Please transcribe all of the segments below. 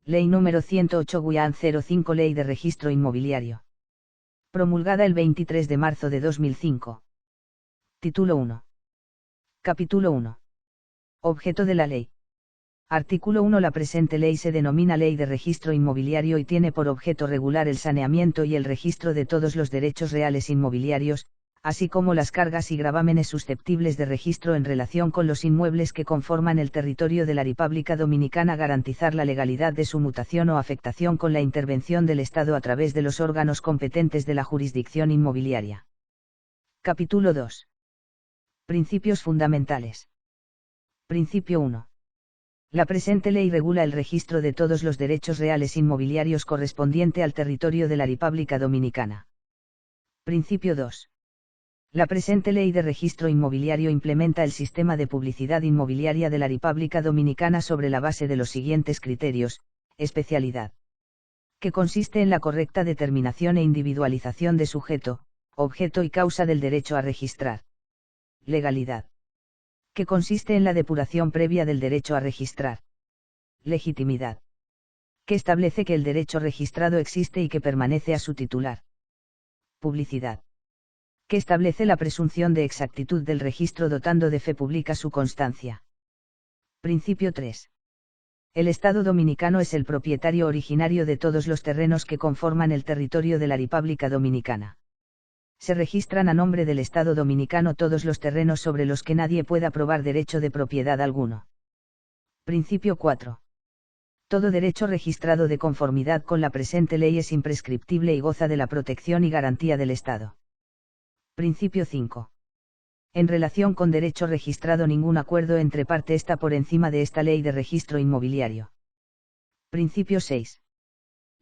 Ley número 108/05 Ley de Registro Inmobiliario. Promulgada el 23 de marzo de 2005. Título 1. Capítulo 1. Objeto de la ley. Artículo 1. La presente ley se denomina Ley de Registro Inmobiliario y tiene por objeto regular el saneamiento y el registro de todos los derechos reales inmobiliarios, así como las cargas y gravámenes susceptibles de registro en relación con los inmuebles que conforman el territorio de la República Dominicana, garantizar la legalidad de su mutación o afectación con la intervención del Estado a través de los órganos competentes de la jurisdicción inmobiliaria. Capítulo 2. Principios fundamentales. Principio 1. La presente ley regula el registro de todos los derechos reales inmobiliarios correspondiente al territorio de la República Dominicana. Principio 2. La presente ley de registro inmobiliario implementa el sistema de publicidad inmobiliaria de la República Dominicana sobre la base de los siguientes criterios: especialidad, que consiste en la correcta determinación e individualización de sujeto, objeto y causa del derecho a registrar; legalidad, que consiste en la depuración previa del derecho a registrar; legitimidad, que establece que el derecho registrado existe y que permanece a su titular; publicidad, que establece la presunción de exactitud del registro dotando de fe pública su constancia. Principio 3. El Estado Dominicano es el propietario originario de todos los terrenos que conforman el territorio de la República Dominicana. Se registran a nombre del Estado Dominicano todos los terrenos sobre los que nadie pueda probar derecho de propiedad alguno. Principio 4. Todo derecho registrado de conformidad con la presente ley es imprescriptible y goza de la protección y garantía del Estado. Principio 5. En relación con derecho registrado, ningún acuerdo entre parte está por encima de esta ley de registro inmobiliario. Principio 6.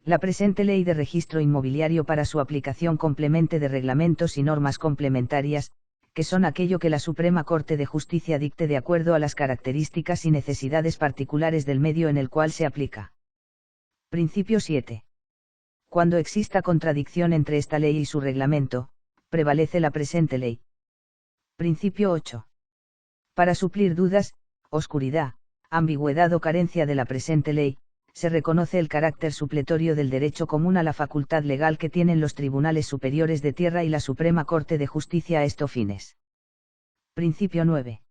La presente ley de registro inmobiliario, para su aplicación, complemente de reglamentos y normas complementarias, que son aquello que la Suprema Corte de Justicia dicte de acuerdo a las características y necesidades particulares del medio en el cual se aplica. Principio 7. Cuando exista contradicción entre esta ley y su reglamento, prevalece la presente ley. Principio 8. Para suplir dudas, oscuridad, ambigüedad o carencia de la presente ley, se reconoce el carácter supletorio del derecho común a la facultad legal que tienen los tribunales superiores de tierra y la Suprema Corte de Justicia a estos fines. Principio 9.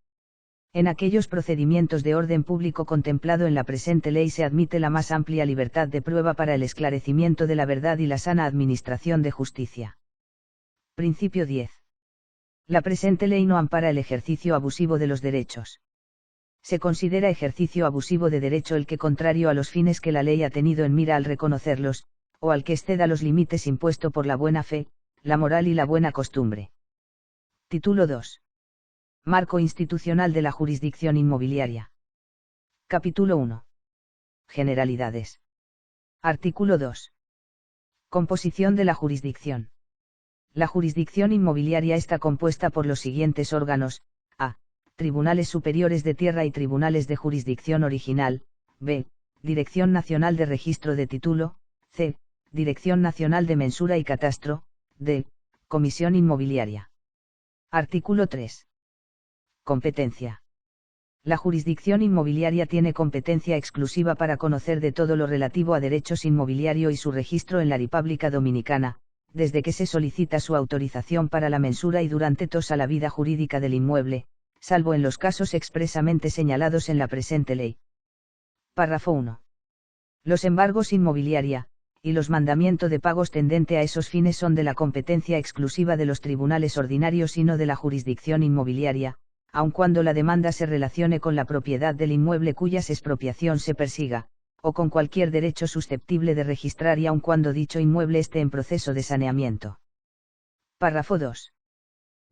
En aquellos procedimientos de orden público contemplado en la presente ley se admite la más amplia libertad de prueba para el esclarecimiento de la verdad y la sana administración de justicia. Principio 10. La presente ley no ampara el ejercicio abusivo de los derechos. Se considera ejercicio abusivo de derecho el que, contrario a los fines que la ley ha tenido en mira al reconocerlos, o al que exceda los límites impuestos por la buena fe, la moral y la buena costumbre. Título 2. Marco institucional de la jurisdicción inmobiliaria. Capítulo 1. Generalidades. Artículo 2. Composición de la jurisdicción. La jurisdicción inmobiliaria está compuesta por los siguientes órganos: a. Tribunales superiores de tierra y tribunales de jurisdicción original; b. Dirección Nacional de Registro de Título; c. Dirección Nacional de Mensura y Catastro; d. Comisión Inmobiliaria. Artículo 3. Competencia. La jurisdicción inmobiliaria tiene competencia exclusiva para conocer de todo lo relativo a derechos inmobiliarios y su registro en la República Dominicana, desde que se solicita su autorización para la mensura y durante toda la vida jurídica del inmueble, salvo en los casos expresamente señalados en la presente ley. Párrafo 1. Los embargos inmobiliaria, y los mandamientos de pagos tendente a esos fines son de la competencia exclusiva de los tribunales ordinarios y no de la jurisdicción inmobiliaria, aun cuando la demanda se relacione con la propiedad del inmueble cuya expropiación se persiga, o con cualquier derecho susceptible de registrar y aun cuando dicho inmueble esté en proceso de saneamiento. Párrafo 2.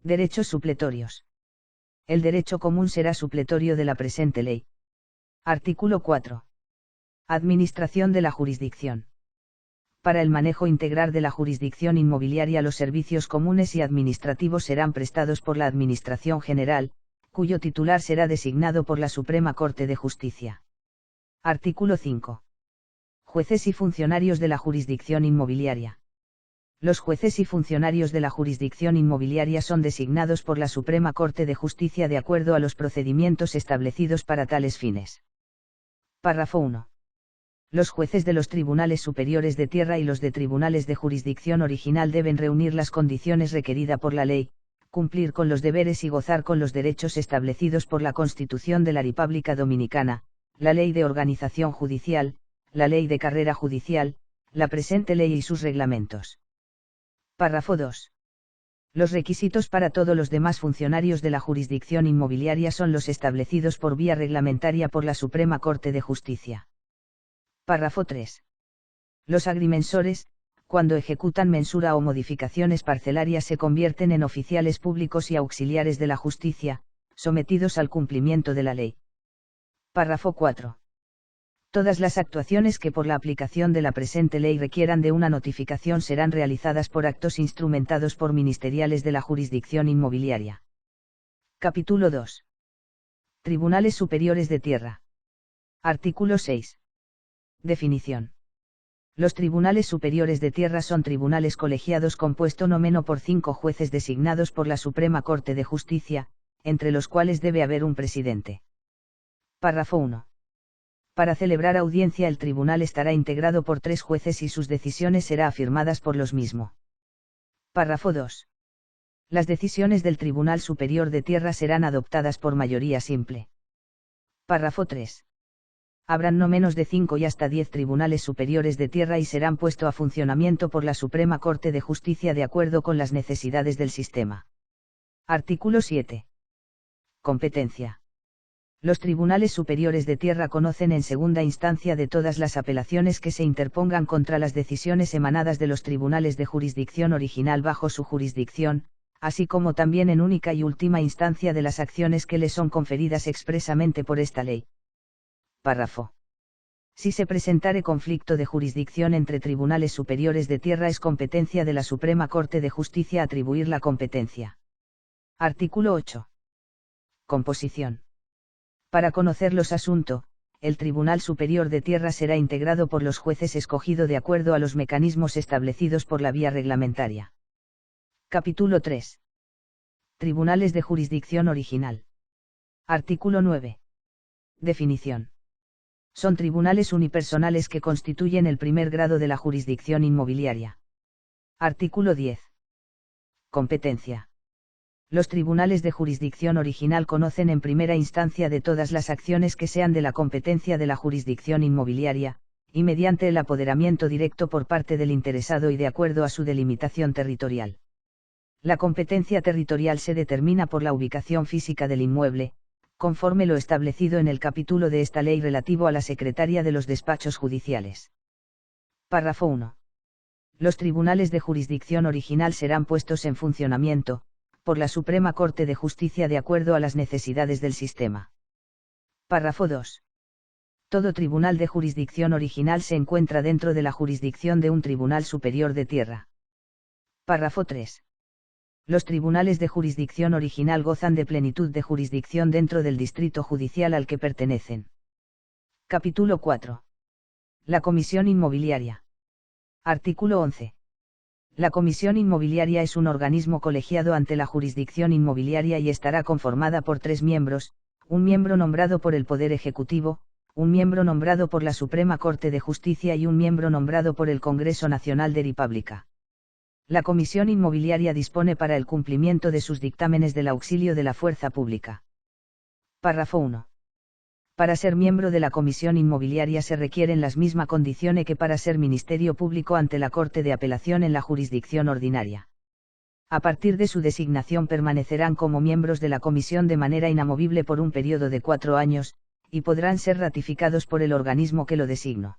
Derechos supletorios. El derecho común será supletorio de la presente ley. Artículo 4. Administración de la jurisdicción. Para el manejo integral de la jurisdicción inmobiliaria, los servicios comunes y administrativos serán prestados por la Administración General, cuyo titular será designado por la Suprema Corte de Justicia. Artículo 5. Jueces y funcionarios de la jurisdicción inmobiliaria. Los jueces y funcionarios de la jurisdicción inmobiliaria son designados por la Suprema Corte de Justicia de acuerdo a los procedimientos establecidos para tales fines. Párrafo 1. Los jueces de los tribunales superiores de tierra y los de tribunales de jurisdicción original deben reunir las condiciones requeridas por la ley, cumplir con los deberes y gozar con los derechos establecidos por la Constitución de la República Dominicana, la Ley de Organización Judicial, la Ley de Carrera Judicial, la presente ley y sus reglamentos. Párrafo 2. Los requisitos para todos los demás funcionarios de la jurisdicción inmobiliaria son los establecidos por vía reglamentaria por la Suprema Corte de Justicia. Párrafo 3. Los agrimensores, cuando ejecutan mensura o modificaciones parcelarias, se convierten en oficiales públicos y auxiliares de la justicia, sometidos al cumplimiento de la ley. Párrafo 4. Todas las actuaciones que por la aplicación de la presente ley requieran de una notificación serán realizadas por actos instrumentados por ministeriales de la jurisdicción inmobiliaria. Capítulo 2. Tribunales Superiores de Tierra. Artículo 6. Definición. Los tribunales superiores de tierra son tribunales colegiados compuestos no menos por 5 jueces designados por la Suprema Corte de Justicia, entre los cuales debe haber un presidente. Párrafo 1. Para celebrar audiencia el tribunal estará integrado por 3 jueces y sus decisiones serán afirmadas por los mismos. Párrafo 2. Las decisiones del Tribunal Superior de Tierra serán adoptadas por mayoría simple. Párrafo 3. Habrán no menos de 5 y hasta 10 tribunales superiores de tierra y serán puestos a funcionamiento por la Suprema Corte de Justicia de acuerdo con las necesidades del sistema. Artículo 7. Competencia. Los tribunales superiores de tierra conocen en segunda instancia de todas las apelaciones que se interpongan contra las decisiones emanadas de los tribunales de jurisdicción original bajo su jurisdicción, así como también en única y última instancia de las acciones que les son conferidas expresamente por esta ley. Párrafo. Si se presentare conflicto de jurisdicción entre tribunales superiores de tierra, es competencia de la Suprema Corte de Justicia atribuir la competencia. Artículo 8. Composición. Para conocer los asuntos, el Tribunal Superior de Tierra será integrado por los jueces escogidos de acuerdo a los mecanismos establecidos por la vía reglamentaria. Capítulo 3. Tribunales de jurisdicción original. Artículo 9. Definición. Son tribunales unipersonales que constituyen el primer grado de la jurisdicción inmobiliaria. Artículo 10. Competencia. Los tribunales de jurisdicción original conocen en primera instancia de todas las acciones que sean de la competencia de la jurisdicción inmobiliaria, y mediante el apoderamiento directo por parte del interesado y de acuerdo a su delimitación territorial. La competencia territorial se determina por la ubicación física del inmueble, conforme lo establecido en el capítulo de esta ley relativo a la secretaría de los despachos judiciales. Párrafo 1. Los tribunales de jurisdicción original serán puestos en funcionamiento, por la Suprema Corte de Justicia de acuerdo a las necesidades del sistema. Párrafo 2. Todo tribunal de jurisdicción original se encuentra dentro de la jurisdicción de un tribunal superior de tierra. Párrafo 3. Los tribunales de jurisdicción original gozan de plenitud de jurisdicción dentro del distrito judicial al que pertenecen. Capítulo 4. La Comisión Inmobiliaria. Artículo 11. La Comisión Inmobiliaria es un organismo colegiado ante la jurisdicción inmobiliaria y estará conformada por 3 miembros, un miembro nombrado por el Poder Ejecutivo, un miembro nombrado por la Suprema Corte de Justicia y un miembro nombrado por el Congreso Nacional de República. La Comisión Inmobiliaria dispone para el cumplimiento de sus dictámenes del auxilio de la fuerza pública. Párrafo 1. Para ser miembro de la Comisión Inmobiliaria se requieren las mismas condiciones que para ser Ministerio Público ante la Corte de Apelación en la jurisdicción ordinaria. A partir de su designación permanecerán como miembros de la Comisión de manera inamovible por un periodo de 4 años, y podrán ser ratificados por el organismo que lo designó.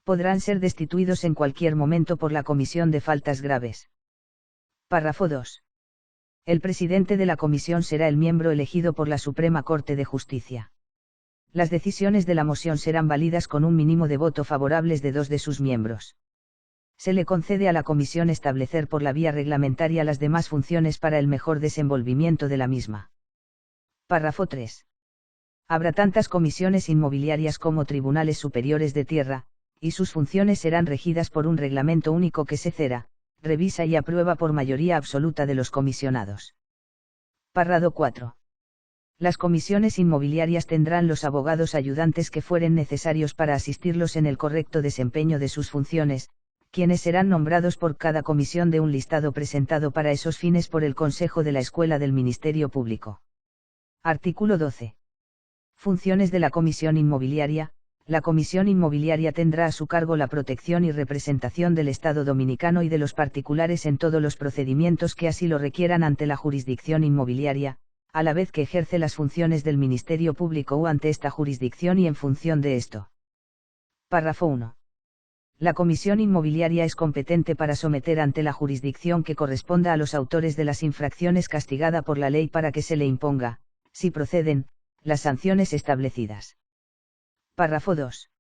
Podrán ser destituidos en cualquier momento por la comisión de faltas graves. Párrafo 2. El presidente de la comisión será el miembro elegido por la Suprema Corte de Justicia. Las decisiones de la moción serán válidas con un mínimo de votos favorables de 2 de sus miembros. Se le concede a la comisión establecer por la vía reglamentaria las demás funciones para el mejor desenvolvimiento de la misma. Párrafo 3. Habrá tantas comisiones inmobiliarias como tribunales superiores de tierra, y sus funciones serán regidas por un reglamento único que se cera, revisa y aprueba por mayoría absoluta de los comisionados. Párrafo 4. Las comisiones inmobiliarias tendrán los abogados ayudantes que fueren necesarios para asistirlos en el correcto desempeño de sus funciones, quienes serán nombrados por cada comisión de un listado presentado para esos fines por el Consejo de la Escuela del Ministerio Público. Artículo 12. Funciones de la Comisión Inmobiliaria. La Comisión Inmobiliaria tendrá a su cargo la protección y representación del Estado dominicano y de los particulares en todos los procedimientos que así lo requieran ante la jurisdicción inmobiliaria, a la vez que ejerce las funciones del Ministerio Público o ante esta jurisdicción y en función de esto. Párrafo 1. La Comisión Inmobiliaria es competente para someter ante la jurisdicción que corresponda a los autores de las infracciones castigada por la ley para que se le imponga, si proceden, las sanciones establecidas. Párrafo 2.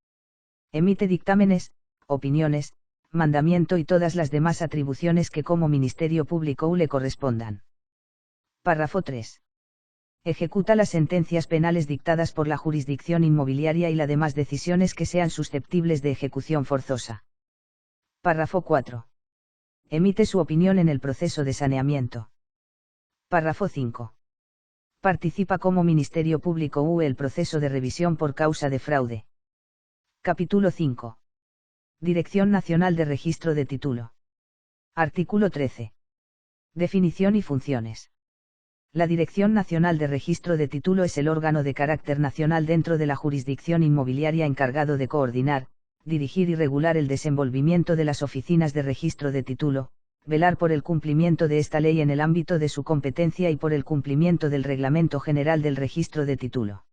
Emite dictámenes, opiniones, mandamiento y todas las demás atribuciones que como Ministerio Público le correspondan. Párrafo 3. Ejecuta las sentencias penales dictadas por la jurisdicción inmobiliaria y las demás decisiones que sean susceptibles de ejecución forzosa. Párrafo 4. Emite su opinión en el proceso de saneamiento. Párrafo 5. Participa como Ministerio Público el proceso de revisión por causa de fraude. Capítulo 5. Dirección Nacional de Registro de Título. Artículo 13. Definición y funciones. La Dirección Nacional de Registro de Título es el órgano de carácter nacional dentro de la jurisdicción inmobiliaria encargado de coordinar, dirigir y regular el desenvolvimiento de las oficinas de registro de título, velar por el cumplimiento de esta ley en el ámbito de su competencia y por el cumplimiento del Reglamento General del Registro de Título.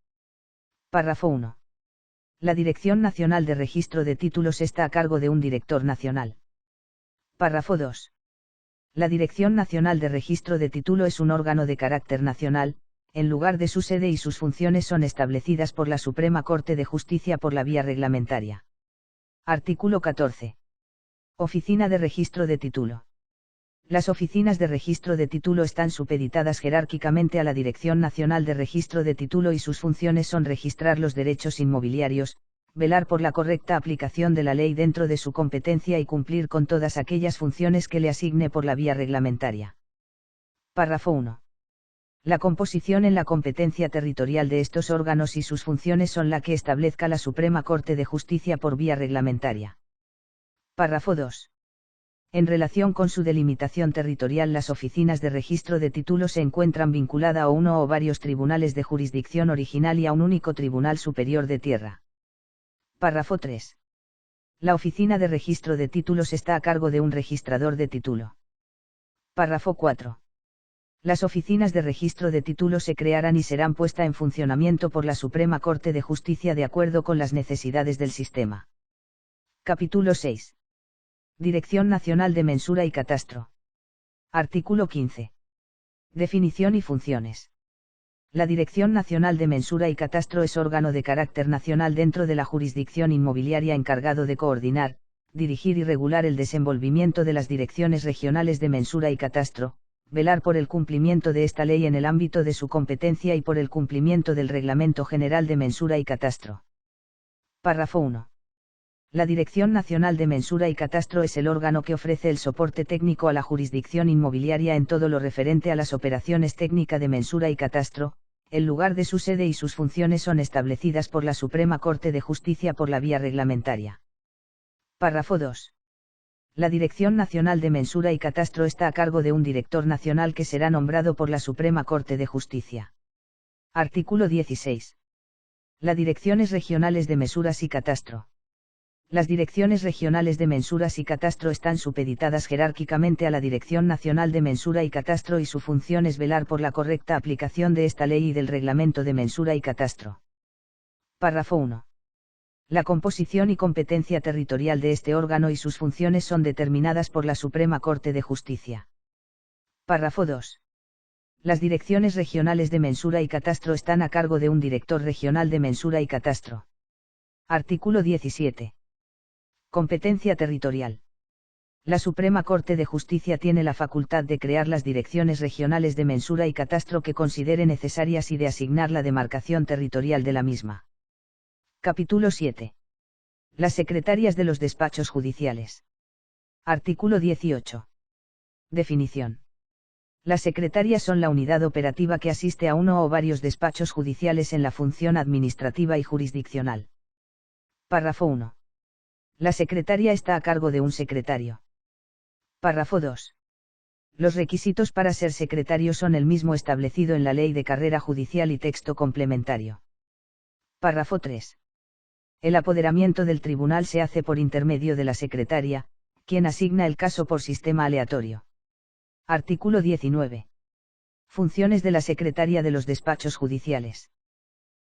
Párrafo 1. La Dirección Nacional de Registro de Títulos está a cargo de un director nacional. Párrafo 2. La Dirección Nacional de Registro de Título es un órgano de carácter nacional, en lugar de su sede y sus funciones son establecidas por la Suprema Corte de Justicia por la vía reglamentaria. Artículo 14. Oficina de Registro de Título. Las oficinas de registro de título están supeditadas jerárquicamente a la Dirección Nacional de Registro de Título y sus funciones son registrar los derechos inmobiliarios, velar por la correcta aplicación de la ley dentro de su competencia y cumplir con todas aquellas funciones que le asigne por la vía reglamentaria. Párrafo 1. La composición en la competencia territorial de estos órganos y sus funciones son la que establezca la Suprema Corte de Justicia por vía reglamentaria. Párrafo 2. En relación con su delimitación territorial, las oficinas de registro de títulos se encuentran vinculadas a uno o varios tribunales de jurisdicción original y a un único tribunal superior de tierra. Párrafo 3. La oficina de registro de títulos está a cargo de un registrador de título. Párrafo 4. Las oficinas de registro de títulos se crearán y serán puestas en funcionamiento por la Suprema Corte de Justicia de acuerdo con las necesidades del sistema. Capítulo 6. Dirección Nacional de Mensura y Catastro. Artículo 15. Definición y funciones. La Dirección Nacional de Mensura y Catastro es órgano de carácter nacional dentro de la jurisdicción inmobiliaria encargado de coordinar, dirigir y regular el desenvolvimiento de las direcciones regionales de mensura y catastro, velar por el cumplimiento de esta ley en el ámbito de su competencia y por el cumplimiento del Reglamento General de Mensura y Catastro. Párrafo 1. La Dirección Nacional de Mensura y Catastro es el órgano que ofrece el soporte técnico a la jurisdicción inmobiliaria en todo lo referente a las operaciones técnicas de mensura y catastro. El lugar de su sede y sus funciones son establecidas por la Suprema Corte de Justicia por la vía reglamentaria. Párrafo 2. La Dirección Nacional de Mensura y Catastro está a cargo de un director nacional que será nombrado por la Suprema Corte de Justicia. Artículo 16. Las Direcciones Regionales de Mensuras y Catastro. Las direcciones regionales de mensuras y catastro están supeditadas jerárquicamente a la Dirección Nacional de Mensura y Catastro y su función es velar por la correcta aplicación de esta ley y del Reglamento de Mensura y Catastro. Párrafo 1. La composición y competencia territorial de este órgano y sus funciones son determinadas por la Suprema Corte de Justicia. Párrafo 2. Las direcciones regionales de mensura y catastro están a cargo de un director regional de mensura y catastro. Artículo 17. Competencia territorial. La Suprema Corte de Justicia tiene la facultad de crear las direcciones regionales de mensura y catastro que considere necesarias y de asignar la demarcación territorial de la misma. Capítulo 7. Las secretarias de los despachos judiciales. Artículo 18. Definición. Las secretarias son la unidad operativa que asiste a uno o varios despachos judiciales en la función administrativa y jurisdiccional. Párrafo 1. La secretaria está a cargo de un secretario. Párrafo 2. Los requisitos para ser secretario son el mismo establecido en la Ley de Carrera Judicial y texto complementario. Párrafo 3. El apoderamiento del tribunal se hace por intermedio de la secretaria, quien asigna el caso por sistema aleatorio. Artículo 19. Funciones de la secretaria de los despachos judiciales.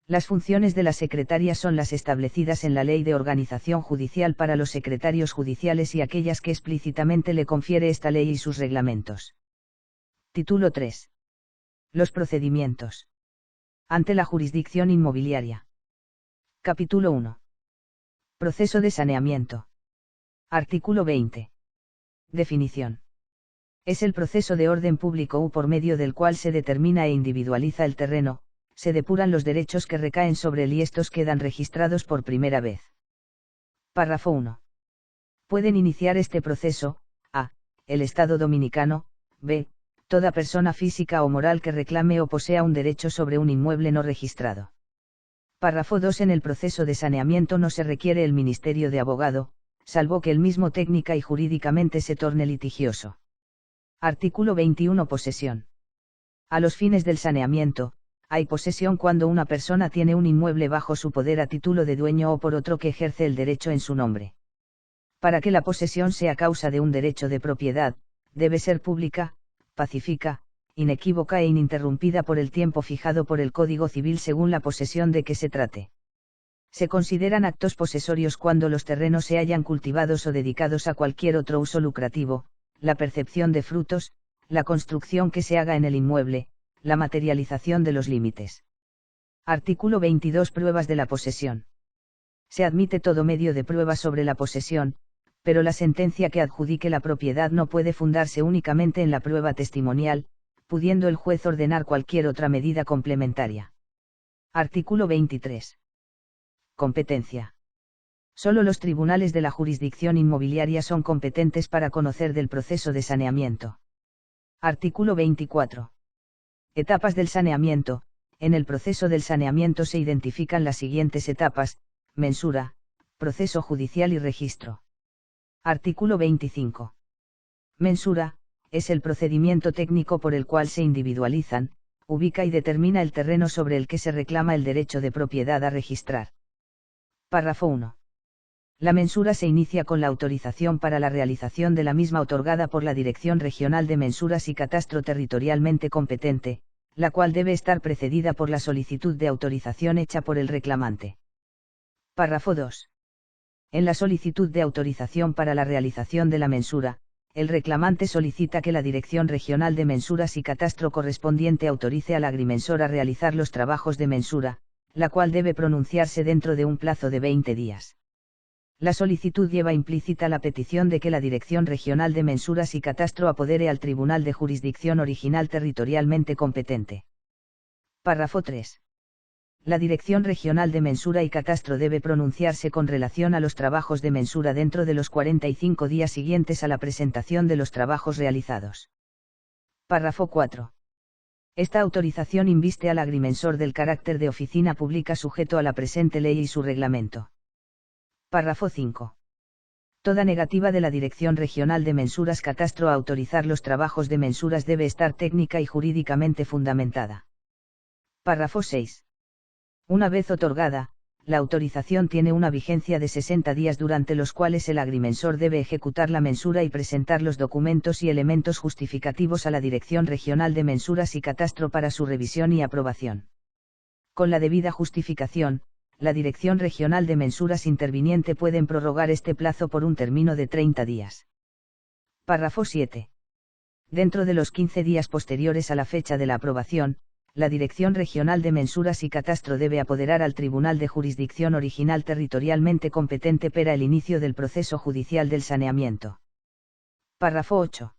Las funciones de la secretaria son las establecidas en la Ley de Organización Judicial para los secretarios judiciales y aquellas que explícitamente le confiere esta ley y sus reglamentos. Título 3. Los procedimientos. Ante la jurisdicción inmobiliaria. Capítulo 1. Proceso de saneamiento. Artículo 20. Definición. Es el proceso de orden público u por medio del cual se determina e individualiza el terreno, se depuran los derechos que recaen sobre él y estos quedan registrados por primera vez. Párrafo 1. Pueden iniciar este proceso, a. el Estado Dominicano, b. toda persona física o moral que reclame o posea un derecho sobre un inmueble no registrado. Párrafo 2. En el proceso de saneamiento no se requiere el ministerio de abogado, salvo que el mismo técnica y jurídicamente se torne litigioso. Artículo 21. Posesión. A los fines del saneamiento, hay posesión cuando una persona tiene un inmueble bajo su poder a título de dueño o por otro que ejerce el derecho en su nombre. Para que la posesión sea causa de un derecho de propiedad, debe ser pública, pacífica, inequívoca e ininterrumpida por el tiempo fijado por el Código Civil según la posesión de que se trate. Se consideran actos posesorios cuando los terrenos se hayan cultivados o dedicados a cualquier otro uso lucrativo, la percepción de frutos, la construcción que se haga en el inmueble, la materialización de los límites. Artículo 22. Pruebas de la posesión. Se admite todo medio de prueba sobre la posesión, pero la sentencia que adjudique la propiedad no puede fundarse únicamente en la prueba testimonial, pudiendo el juez ordenar cualquier otra medida complementaria. Artículo 23. Competencia. Solo los tribunales de la jurisdicción inmobiliaria son competentes para conocer del proceso de saneamiento. Artículo 24. Etapas del saneamiento. En el proceso del saneamiento se identifican las siguientes etapas: mensura, proceso judicial y registro. Artículo 25. Mensura, es el procedimiento técnico por el cual se individualizan, ubica y determina el terreno sobre el que se reclama el derecho de propiedad a registrar. Párrafo 1. La mensura se inicia con la autorización para la realización de la misma otorgada por la Dirección Regional de Mensuras y Catastro territorialmente competente, la cual debe estar precedida por la solicitud de autorización hecha por el reclamante. Párrafo 2. En la solicitud de autorización para la realización de la mensura, el reclamante solicita que la Dirección Regional de Mensuras y Catastro correspondiente autorice al agrimensor a realizar los trabajos de mensura, la cual debe pronunciarse dentro de un plazo de 20 días. La solicitud lleva implícita la petición de que la Dirección Regional de Mensuras y Catastro apodere al Tribunal de Jurisdicción Original territorialmente competente. Párrafo 3. La Dirección Regional de Mensura y Catastro debe pronunciarse con relación a los trabajos de mensura dentro de los 45 días siguientes a la presentación de los trabajos realizados. Párrafo 4. Esta autorización inviste al agrimensor del carácter de oficina pública sujeto a la presente ley y su reglamento. Párrafo 5. Toda negativa de la Dirección Regional de Mensuras Catastro a autorizar los trabajos de mensuras debe estar técnica y jurídicamente fundamentada. Párrafo 6. Una vez otorgada, la autorización tiene una vigencia de 60 días durante los cuales el agrimensor debe ejecutar la mensura y presentar los documentos y elementos justificativos a la Dirección Regional de Mensuras y Catastro para su revisión y aprobación. Con la debida justificación, la Dirección Regional de Mensuras interviniente pueden prorrogar este plazo por un término de 30 días. Párrafo 7. Dentro de los 15 días posteriores a la fecha de la aprobación, la Dirección Regional de Mensuras y Catastro debe apoderar al Tribunal de Jurisdicción Original territorialmente competente para el inicio del proceso judicial del saneamiento. Párrafo 8.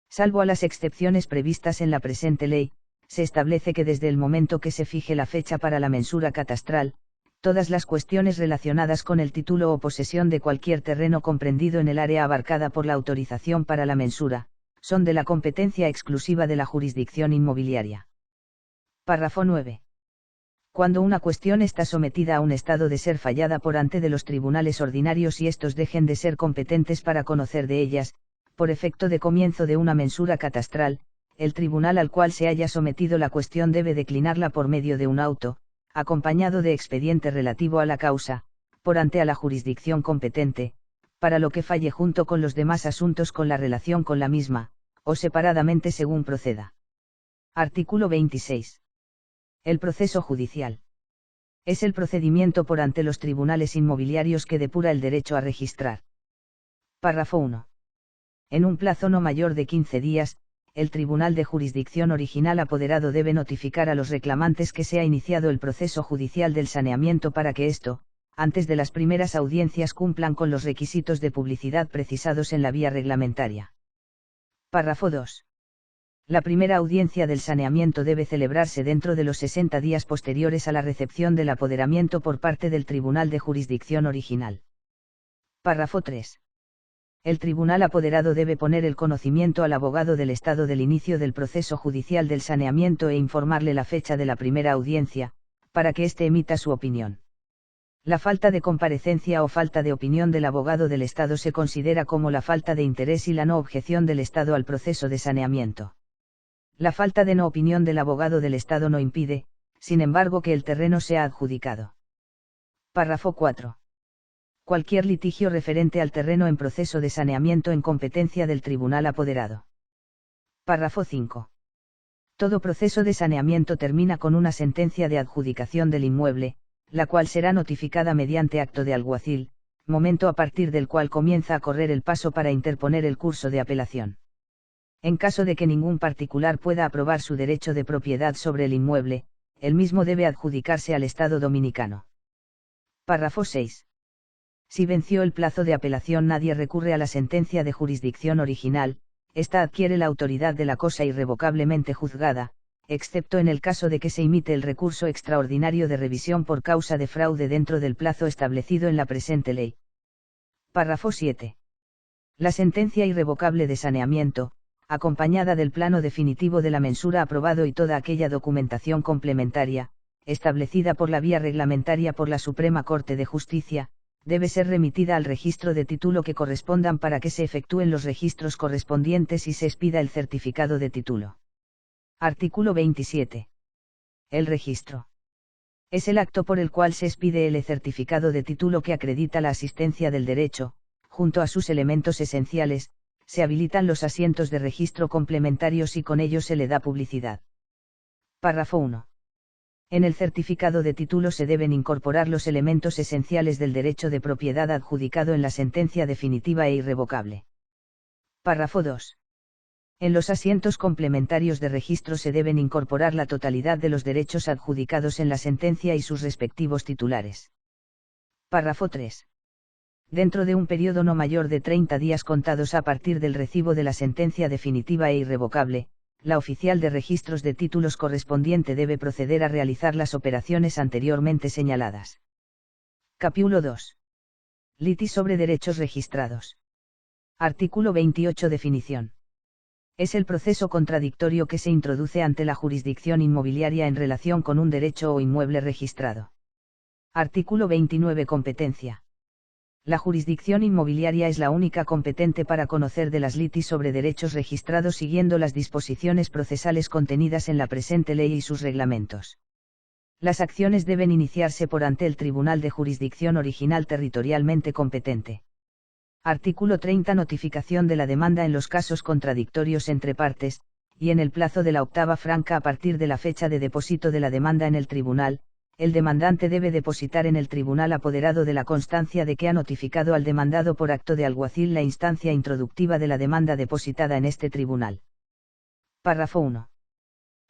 Salvo a las excepciones previstas en la presente ley, se establece que desde el momento que se fije la fecha para la mensura catastral, todas las cuestiones relacionadas con el título o posesión de cualquier terreno comprendido en el área abarcada por la autorización para la mensura, son de la competencia exclusiva de la jurisdicción inmobiliaria. Párrafo 9. Cuando una cuestión está sometida a un estado de ser fallada por ante de los tribunales ordinarios y estos dejen de ser competentes para conocer de ellas, por efecto de comienzo de una mensura catastral, el tribunal al cual se haya sometido la cuestión debe declinarla por medio de un auto, acompañado de expediente relativo a la causa, por ante a la jurisdicción competente, para lo que falle junto con los demás asuntos con la relación con la misma, o separadamente según proceda. Artículo 26. El proceso judicial. Es el procedimiento por ante los tribunales inmobiliarios que depura el derecho a registrar. Párrafo 1. En un plazo no mayor de 15 días, el tribunal de jurisdicción original apoderado debe notificar a los reclamantes que se ha iniciado el proceso judicial del saneamiento para que esto, antes de las primeras audiencias, cumplan con los requisitos de publicidad precisados en la vía reglamentaria. Párrafo 2. La primera audiencia del saneamiento debe celebrarse dentro de los 60 días posteriores a la recepción del apoderamiento por parte del tribunal de jurisdicción original. Párrafo 3. El tribunal apoderado debe poner el conocimiento al abogado del estado del inicio del proceso judicial del saneamiento e informarle la fecha de la primera audiencia, para que éste emita su opinión. La falta de comparecencia o falta de opinión del abogado del estado se considera como la falta de interés y la no objeción del estado al proceso de saneamiento. La falta de no opinión del abogado del estado no impide, sin embargo, que el terreno sea adjudicado. Párrafo 4. Cualquier litigio referente al terreno en proceso de saneamiento en competencia del tribunal apoderado. Párrafo 5. Todo proceso de saneamiento termina con una sentencia de adjudicación del inmueble, la cual será notificada mediante acto de alguacil, momento a partir del cual comienza a correr el paso para interponer el curso de apelación. En caso de que ningún particular pueda aprobar su derecho de propiedad sobre el inmueble, el mismo debe adjudicarse al Estado dominicano. Párrafo 6. Si venció el plazo de apelación, nadie recurre a la sentencia de jurisdicción original, ésta adquiere la autoridad de la cosa irrevocablemente juzgada, excepto en el caso de que se imite el recurso extraordinario de revisión por causa de fraude dentro del plazo establecido en la presente ley. Párrafo 7. La sentencia irrevocable de saneamiento, acompañada del plano definitivo de la mensura aprobado y toda aquella documentación complementaria, establecida por la vía reglamentaria por la Suprema Corte de Justicia, debe ser remitida al registro de título que correspondan para que se efectúen los registros correspondientes y se expida el certificado de título. Artículo 27. El registro. Es el acto por el cual se expide el certificado de título que acredita la asistencia del derecho, junto a sus elementos esenciales, se habilitan los asientos de registro complementarios y con ello se le da publicidad. Párrafo 1. En el certificado de título se deben incorporar los elementos esenciales del derecho de propiedad adjudicado en la sentencia definitiva e irrevocable. Párrafo 2. En los asientos complementarios de registro se deben incorporar la totalidad de los derechos adjudicados en la sentencia y sus respectivos titulares. Párrafo 3. Dentro de un periodo no mayor de 30 días contados a partir del recibo de la sentencia definitiva e irrevocable, la oficial de registros de títulos correspondiente debe proceder a realizar las operaciones anteriormente señaladas. Capítulo 2. Litis sobre derechos registrados. Artículo 28. Definición. Es el proceso contradictorio que se introduce ante la jurisdicción inmobiliaria en relación con un derecho o inmueble registrado. Artículo 29. Competencia. La jurisdicción inmobiliaria es la única competente para conocer de las litis sobre derechos registrados siguiendo las disposiciones procesales contenidas en la presente ley y sus reglamentos. Las acciones deben iniciarse por ante el Tribunal de Jurisdicción Original territorialmente competente. Artículo 30. Notificación de la demanda en los casos contradictorios entre partes, y en el plazo de la octava franca a partir de la fecha de depósito de la demanda en el tribunal, el demandante debe depositar en el tribunal apoderado de la constancia de que ha notificado al demandado por acto de alguacil la instancia introductiva de la demanda depositada en este tribunal. Párrafo 1.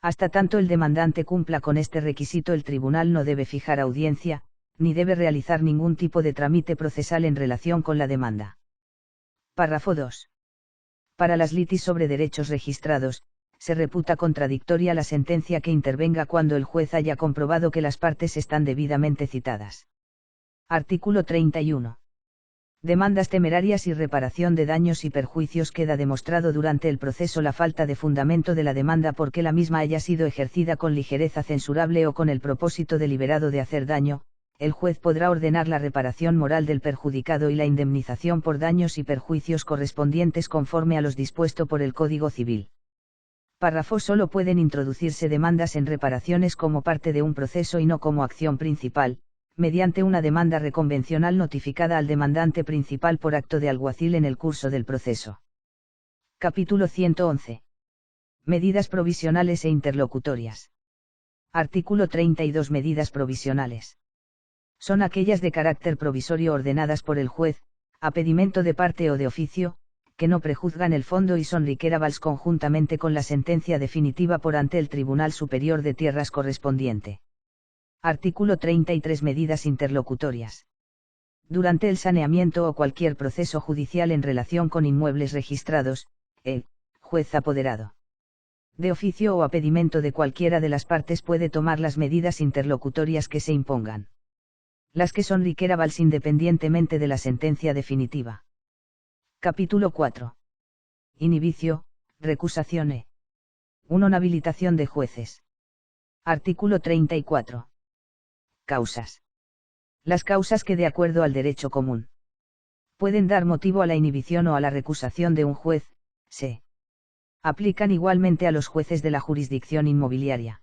Hasta tanto el demandante cumpla con este requisito, el tribunal no debe fijar audiencia, ni debe realizar ningún tipo de trámite procesal en relación con la demanda. Párrafo 2. Para las litis sobre derechos registrados, se reputa contradictoria la sentencia que intervenga cuando el juez haya comprobado que las partes están debidamente citadas. Artículo 31. Demandas temerarias y reparación de daños y perjuicios. Queda demostrado durante el proceso la falta de fundamento de la demanda porque la misma haya sido ejercida con ligereza censurable o con el propósito deliberado de hacer daño. El juez podrá ordenar la reparación moral del perjudicado y la indemnización por daños y perjuicios correspondientes conforme a los dispuesto por el Código Civil. Párrafo. Solo pueden introducirse demandas en reparaciones como parte de un proceso y no como acción principal, mediante una demanda reconvencional notificada al demandante principal por acto de alguacil en el curso del proceso. Capítulo 111. Medidas provisionales e interlocutorias. Artículo 32. Medidas provisionales. Son aquellas de carácter provisorio ordenadas por el juez, a pedimento de parte o de oficio, que no prejuzgan el fondo y son requerables conjuntamente con la sentencia definitiva por ante el Tribunal Superior de Tierras correspondiente. Artículo 33. Medidas interlocutorias. Durante el saneamiento o cualquier proceso judicial en relación con inmuebles registrados, el juez apoderado de oficio o a pedimento de cualquiera de las partes puede tomar las medidas interlocutorias que se impongan. Las que son requerables independientemente de la sentencia definitiva. Capítulo 4. Inhibicio, recusación 1. Inhabilitación de jueces. Artículo 34. Causas. Las causas que de acuerdo al derecho común pueden dar motivo a la inhibición o a la recusación de un juez, se aplican igualmente a los jueces de la jurisdicción inmobiliaria.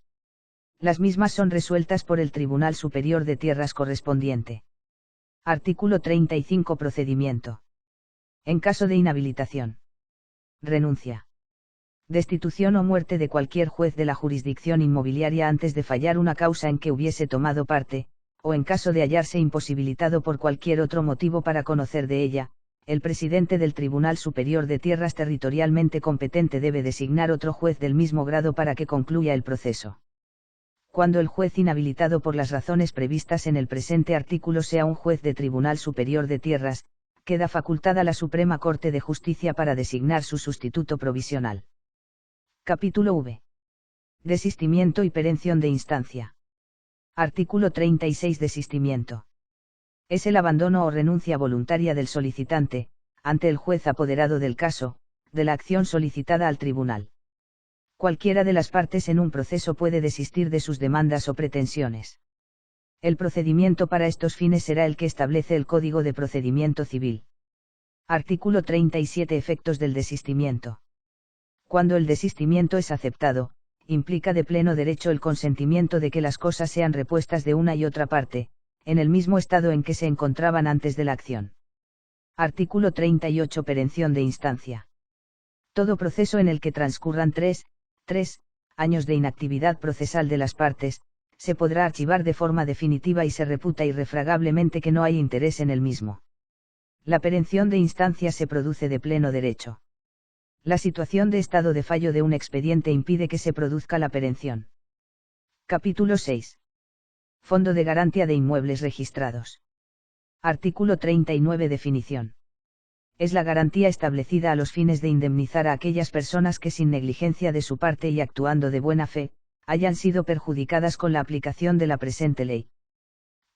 Las mismas son resueltas por el Tribunal Superior de Tierras correspondiente. Artículo 35. Procedimiento. En caso de inhabilitación, renuncia, destitución o muerte de cualquier juez de la jurisdicción inmobiliaria antes de fallar una causa en que hubiese tomado parte, o en caso de hallarse imposibilitado por cualquier otro motivo para conocer de ella, el presidente del Tribunal Superior de Tierras territorialmente competente debe designar otro juez del mismo grado para que concluya el proceso. Cuando el juez inhabilitado por las razones previstas en el presente artículo sea un juez de Tribunal Superior de Tierras, queda facultada la Suprema Corte de Justicia para designar su sustituto provisional. Capítulo V. Desistimiento y perención de instancia. Artículo 36. Desistimiento. Es el abandono o renuncia voluntaria del solicitante, ante el juez apoderado del caso, de la acción solicitada al tribunal. Cualquiera de las partes en un proceso puede desistir de sus demandas o pretensiones. El procedimiento para estos fines será el que establece el Código de Procedimiento Civil. Artículo 37. Efectos del desistimiento. Cuando el desistimiento es aceptado, implica de pleno derecho el consentimiento de que las cosas sean repuestas de una y otra parte, en el mismo estado en que se encontraban antes de la acción. Artículo 38. Perención de instancia. Todo proceso en el que transcurran 3 años de inactividad procesal de las partes, se podrá archivar de forma definitiva y se reputa irrefragablemente que no hay interés en el mismo. La perención de instancia se produce de pleno derecho. La situación de estado de fallo de un expediente impide que se produzca la perención. Capítulo 6. Fondo de garantía de inmuebles registrados. Artículo 39. Definición. Es la garantía establecida a los fines de indemnizar a aquellas personas que sin negligencia de su parte y actuando de buena fe, hayan sido perjudicadas con la aplicación de la presente ley.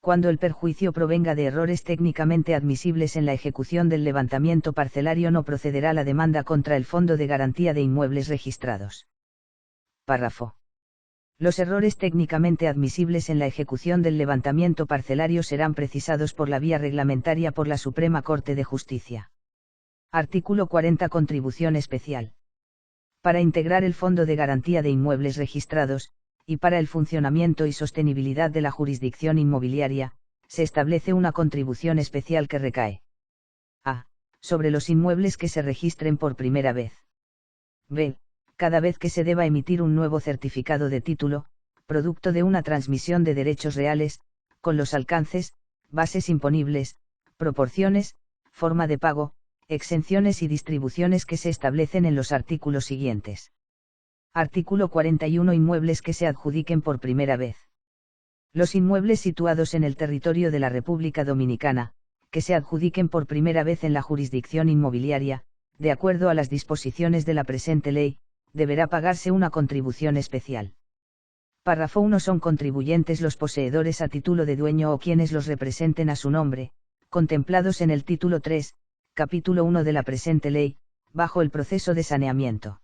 Cuando el perjuicio provenga de errores técnicamente admisibles en la ejecución del levantamiento parcelario no procederá la demanda contra el Fondo de Garantía de Inmuebles Registrados. Párrafo. Los errores técnicamente admisibles en la ejecución del levantamiento parcelario serán precisados por la vía reglamentaria por la Suprema Corte de Justicia. Artículo 40. Contribución especial. Para integrar el Fondo de Garantía de Inmuebles Registrados, y para el funcionamiento y sostenibilidad de la jurisdicción inmobiliaria, se establece una contribución especial que recae a. Sobre los inmuebles que se registren por primera vez. b. Cada vez que se deba emitir un nuevo certificado de título, producto de una transmisión de derechos reales, con los alcances, bases imponibles, proporciones, forma de pago, exenciones y distribuciones que se establecen en los artículos siguientes. Artículo 41. Inmuebles que se adjudiquen por primera vez. Los inmuebles situados en el territorio de la República Dominicana, que se adjudiquen por primera vez en la jurisdicción inmobiliaria, de acuerdo a las disposiciones de la presente ley, deberá pagarse una contribución especial. Párrafo 1. Son contribuyentes los poseedores a título de dueño o quienes los representen a su nombre, contemplados en el título 3, capítulo 1 de la presente ley, bajo el proceso de saneamiento.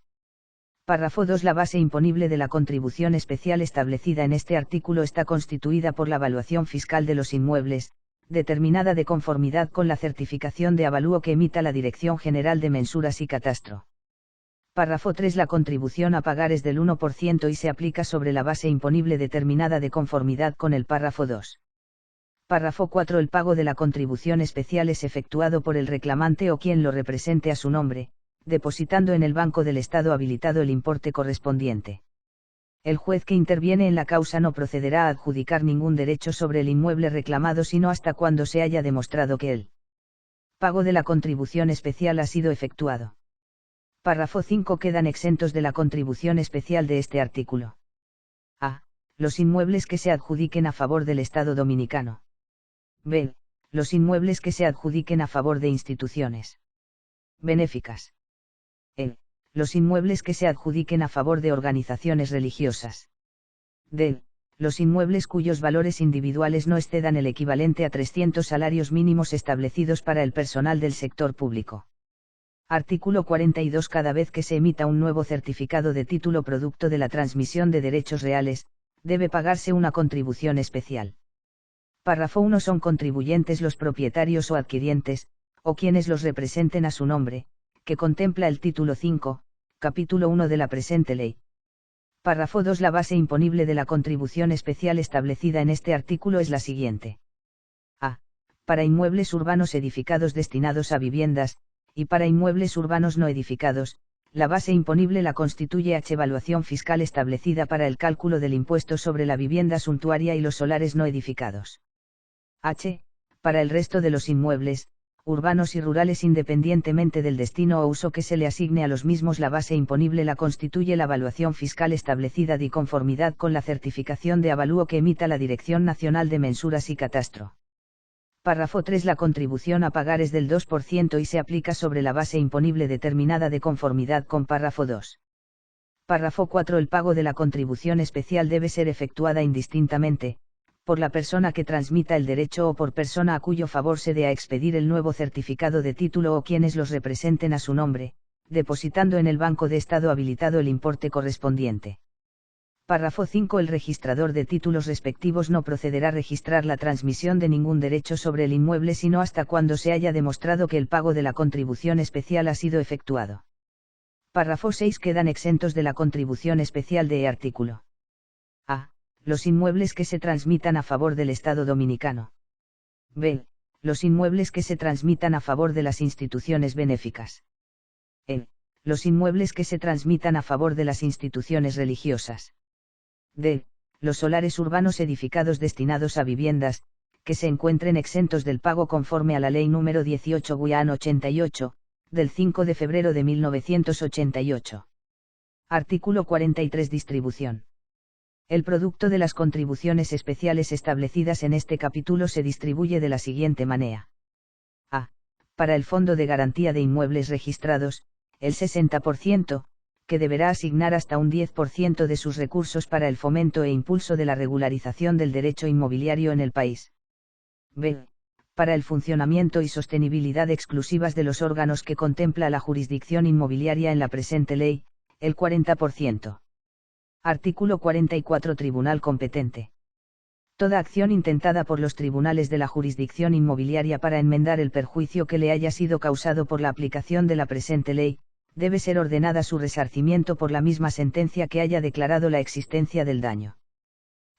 Párrafo 2. La base imponible de la contribución especial establecida en este artículo está constituida por la evaluación fiscal de los inmuebles, determinada de conformidad con la certificación de avalúo que emita la Dirección General de Mensuras y Catastro. Párrafo 3. La contribución a pagar es del 1% y se aplica sobre la base imponible determinada de conformidad con el párrafo 2. Párrafo 4. El pago de la contribución especial es efectuado por el reclamante o quien lo represente a su nombre, depositando en el Banco del Estado habilitado el importe correspondiente. El juez que interviene en la causa no procederá a adjudicar ningún derecho sobre el inmueble reclamado sino hasta cuando se haya demostrado que el pago de la contribución especial ha sido efectuado. Párrafo 5. Quedan exentos de la contribución especial de este artículo. A. Los inmuebles que se adjudiquen a favor del Estado dominicano. B. Los inmuebles que se adjudiquen a favor de instituciones benéficas. E. Los inmuebles que se adjudiquen a favor de organizaciones religiosas. D. Los inmuebles cuyos valores individuales no excedan el equivalente a 300 salarios mínimos establecidos para el personal del sector público. Artículo 42. Cada vez que se emita un nuevo certificado de título producto de la transmisión de derechos reales, debe pagarse una contribución especial. Párrafo 1. Son contribuyentes los propietarios o adquirientes, o quienes los representen a su nombre, que contempla el título 5, capítulo 1 de la presente ley. Párrafo 2. La base imponible de la contribución especial establecida en este artículo es la siguiente. A. Para inmuebles urbanos edificados destinados a viviendas, y para inmuebles urbanos no edificados, la base imponible la constituye H. Evaluación fiscal establecida para el cálculo del impuesto sobre la vivienda suntuaria y los solares no edificados. H. Para el resto de los inmuebles, urbanos y rurales independientemente del destino o uso que se le asigne a los mismos, la base imponible la constituye la evaluación fiscal establecida de conformidad con la certificación de avalúo que emita la Dirección Nacional de Mensuras y Catastro. Párrafo 3. La contribución a pagar es del 2% y se aplica sobre la base imponible determinada de conformidad con párrafo 2. Párrafo 4. El pago de la contribución especial debe ser efectuada indistintamente, por la persona que transmita el derecho o por persona a cuyo favor se dé a expedir el nuevo certificado de título o quienes los representen a su nombre, depositando en el Banco de Estado habilitado el importe correspondiente. Párrafo 5. El registrador de títulos respectivos no procederá a registrar la transmisión de ningún derecho sobre el inmueble sino hasta cuando se haya demostrado que el pago de la contribución especial ha sido efectuado. Párrafo 6. Quedan exentos de la contribución especial de artículo. A. Los inmuebles que se transmitan a favor del Estado dominicano. B. Los inmuebles que se transmitan a favor de las instituciones benéficas. E. Los inmuebles que se transmitan a favor de las instituciones religiosas. D. Los solares urbanos edificados destinados a viviendas, que se encuentren exentos del pago conforme a la Ley número 18/88, del 5 de febrero de 1988. Artículo 43. Distribución. El producto de las contribuciones especiales establecidas en este capítulo se distribuye de la siguiente manera. A. Para el Fondo de Garantía de Inmuebles Registrados, el 60%, que deberá asignar hasta un 10% de sus recursos para el fomento e impulso de la regularización del derecho inmobiliario en el país. B. Para el funcionamiento y sostenibilidad exclusivas de los órganos que contempla la jurisdicción inmobiliaria en la presente ley, el 40%. Artículo 44. Tribunal competente. Toda acción intentada por los tribunales de la jurisdicción inmobiliaria para enmendar el perjuicio que le haya sido causado por la aplicación de la presente ley, debe ser ordenada su resarcimiento por la misma sentencia que haya declarado la existencia del daño.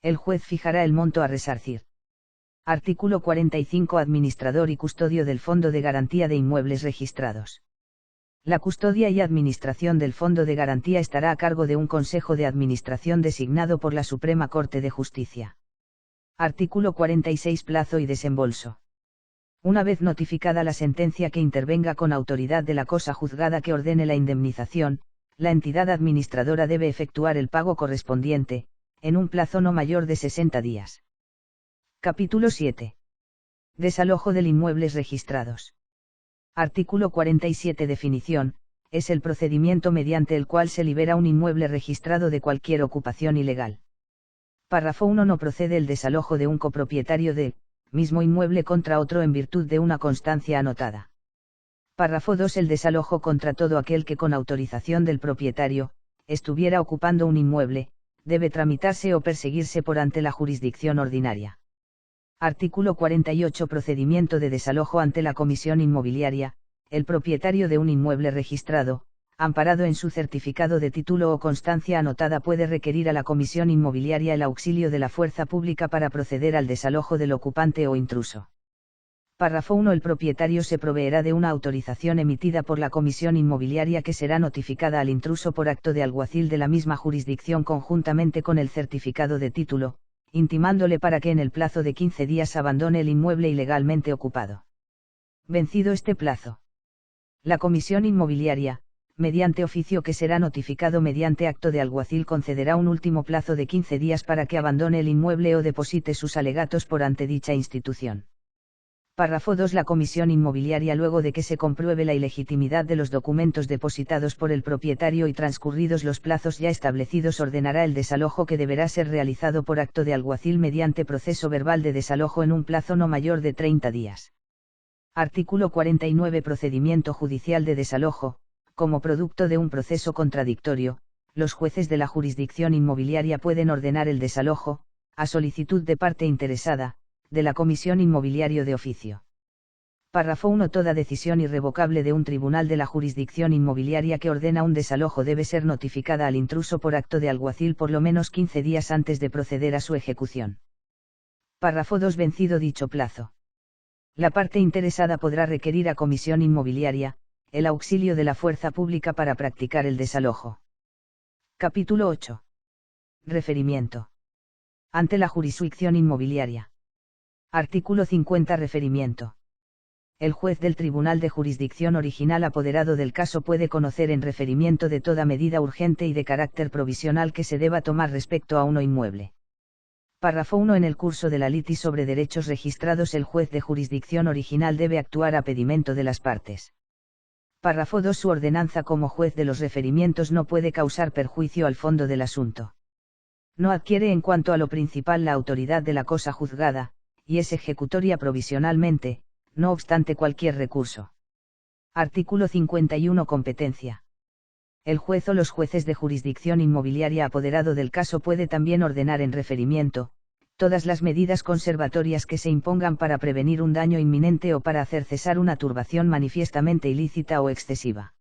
El juez fijará el monto a resarcir. Artículo 45. Administrador y custodio del Fondo de Garantía de Inmuebles Registrados. La custodia y administración del Fondo de Garantía estará a cargo de un Consejo de Administración designado por la Suprema Corte de Justicia. Artículo 46. Plazo y desembolso. Una vez notificada la sentencia que intervenga con autoridad de la cosa juzgada que ordene la indemnización, la entidad administradora debe efectuar el pago correspondiente, en un plazo no mayor de 60 días. Capítulo 7. Desalojo de inmuebles registrados. Artículo 47. Definición. Es el procedimiento mediante el cual se libera un inmueble registrado de cualquier ocupación ilegal. Párrafo 1. No procede el desalojo de un copropietario de mismo inmueble contra otro en virtud de una constancia anotada. Párrafo 2. El desalojo contra todo aquel que con autorización del propietario, estuviera ocupando un inmueble, debe tramitarse o perseguirse por ante la jurisdicción ordinaria. Artículo 48. Procedimiento de desalojo ante la Comisión Inmobiliaria. El propietario de un inmueble registrado, amparado en su certificado de título o constancia anotada, puede requerir a la Comisión Inmobiliaria el auxilio de la fuerza pública para proceder al desalojo del ocupante o intruso. Párrafo 1. El propietario se proveerá de una autorización emitida por la Comisión Inmobiliaria que será notificada al intruso por acto de alguacil de la misma jurisdicción conjuntamente con el certificado de título, intimándole para que en el plazo de 15 días abandone el inmueble ilegalmente ocupado. Vencido este plazo, la Comisión Inmobiliaria, mediante oficio que será notificado mediante acto de alguacil, concederá un último plazo de 15 días para que abandone el inmueble o deposite sus alegatos por ante dicha institución. Párrafo 2. La Comisión Inmobiliaria, luego de que se compruebe la ilegitimidad de los documentos depositados por el propietario y transcurridos los plazos ya establecidos, ordenará el desalojo, que deberá ser realizado por acto de alguacil mediante proceso verbal de desalojo en un plazo no mayor de 30 días. Artículo 49. Procedimiento judicial de desalojo. Como producto de un proceso contradictorio, los jueces de la jurisdicción inmobiliaria pueden ordenar el desalojo, a solicitud de parte interesada, de la Comisión Inmobiliaria de oficio. Párrafo 1. Toda decisión irrevocable de un tribunal de la jurisdicción inmobiliaria que ordena un desalojo debe ser notificada al intruso por acto de alguacil por lo menos 15 días antes de proceder a su ejecución. Párrafo 2. Vencido dicho plazo, la parte interesada podrá requerir a Comisión Inmobiliaria el auxilio de la fuerza pública para practicar el desalojo. Capítulo 8. Referimiento. Ante la jurisdicción inmobiliaria. Artículo 50. Referimiento. El juez del Tribunal de Jurisdicción original apoderado del caso puede conocer en referimiento de toda medida urgente y de carácter provisional que se deba tomar respecto a uno inmueble. Párrafo 1. En el curso de la litis sobre derechos registrados, el juez de jurisdicción original debe actuar a pedimento de las partes. Párrafo 2. Su ordenanza como juez de los referimientos no puede causar perjuicio al fondo del asunto. No adquiere en cuanto a lo principal la autoridad de la cosa juzgada, y es ejecutoria provisionalmente, no obstante cualquier recurso. Artículo 51. Competencia. El juez o los jueces de jurisdicción inmobiliaria apoderado del caso puede también ordenar en referimiento todas las medidas conservatorias que se impongan para prevenir un daño inminente o para hacer cesar una turbación manifiestamente ilícita o excesiva.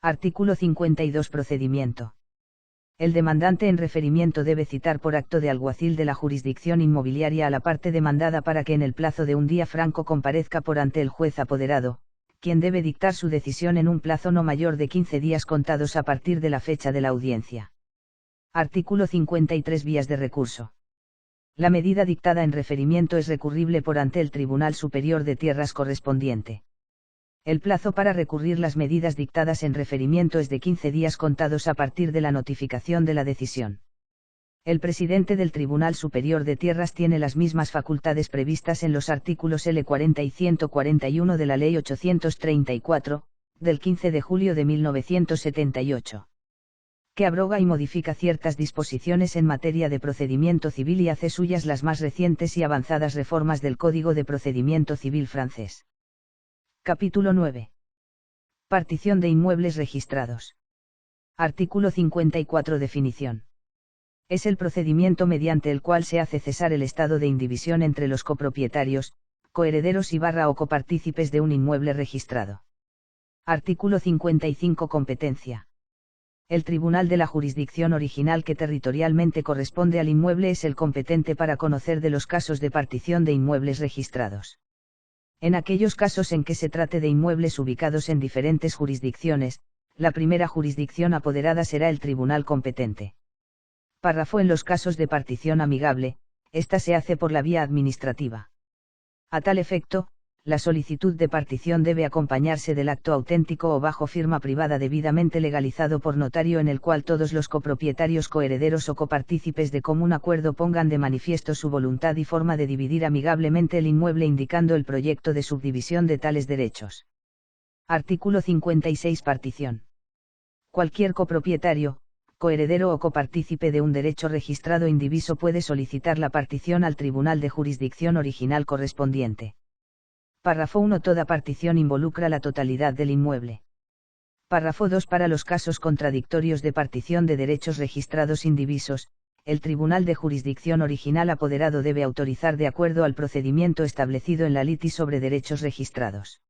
Artículo 52. Procedimiento. El demandante en referimiento debe citar por acto de alguacil de la jurisdicción inmobiliaria a la parte demandada para que en el plazo de un día franco comparezca por ante el juez apoderado, quien debe dictar su decisión en un plazo no mayor de 15 días contados a partir de la fecha de la audiencia. Artículo 53. Vías de recurso. La medida dictada en referimiento es recurrible por ante el Tribunal Superior de Tierras correspondiente. El plazo para recurrir las medidas dictadas en referimiento es de 15 días contados a partir de la notificación de la decisión. El presidente del Tribunal Superior de Tierras tiene las mismas facultades previstas en los artículos L40 y 141 de la Ley 834, del 15 de julio de 1978, que abroga y modifica ciertas disposiciones en materia de procedimiento civil y hace suyas las más recientes y avanzadas reformas del Código de Procedimiento Civil francés. Capítulo 9. Partición de inmuebles registrados. Artículo 54. Definición. Es el procedimiento mediante el cual se hace cesar el estado de indivisión entre los copropietarios, coherederos y o copartícipes de un inmueble registrado. Artículo 55. Competencia. El tribunal de la jurisdicción original que territorialmente corresponde al inmueble es el competente para conocer de los casos de partición de inmuebles registrados. En aquellos casos en que se trate de inmuebles ubicados en diferentes jurisdicciones, la primera jurisdicción apoderada será el tribunal competente. Párrafo. En los casos de partición amigable, esta se hace por la vía administrativa. A tal efecto, la solicitud de partición debe acompañarse del acto auténtico o bajo firma privada debidamente legalizado por notario, en el cual todos los copropietarios, coherederos o copartícipes de común acuerdo pongan de manifiesto su voluntad y forma de dividir amigablemente el inmueble, indicando el proyecto de subdivisión de tales derechos. Artículo 56. Partición. Cualquier copropietario, coheredero o copartícipe de un derecho registrado indiviso puede solicitar la partición al tribunal de jurisdicción original correspondiente. Párrafo 1. Toda partición involucra la totalidad del inmueble. Párrafo 2. Para los casos contradictorios de partición de derechos registrados indivisos, el tribunal de jurisdicción original apoderado debe autorizar de acuerdo al procedimiento establecido en la litis sobre derechos registrados.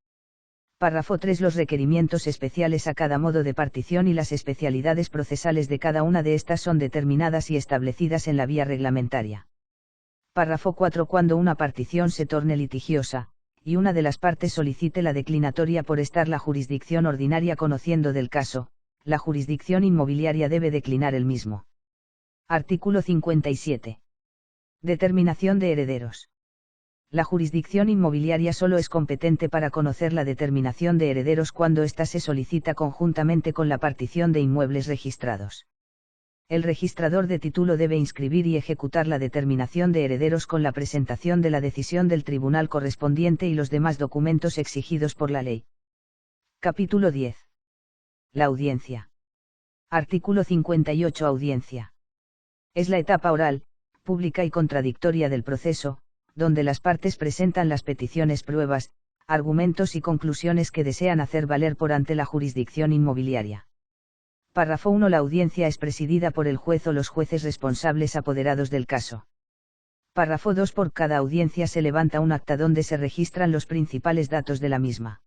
Párrafo 3. Los requerimientos especiales a cada modo de partición y las especialidades procesales de cada una de estas son determinadas y establecidas en la vía reglamentaria. Párrafo 4. Cuando una partición se torne litigiosa, y una de las partes solicite la declinatoria por estar la jurisdicción ordinaria conociendo del caso, la jurisdicción inmobiliaria debe declinar el mismo. Artículo 57. Determinación de herederos. La jurisdicción inmobiliaria solo es competente para conocer la determinación de herederos cuando ésta se solicita conjuntamente con la partición de inmuebles registrados. El registrador de título debe inscribir y ejecutar la determinación de herederos con la presentación de la decisión del tribunal correspondiente y los demás documentos exigidos por la ley. Capítulo 10. La audiencia. Artículo 58. Audiencia. Es la etapa oral, pública y contradictoria del proceso, donde las partes presentan las peticiones, pruebas, argumentos y conclusiones que desean hacer valer por ante la jurisdicción inmobiliaria. Párrafo 1. La audiencia es presidida por el juez o los jueces responsables apoderados del caso. Párrafo 2. Por cada audiencia se levanta un acta donde se registran los principales datos de la misma.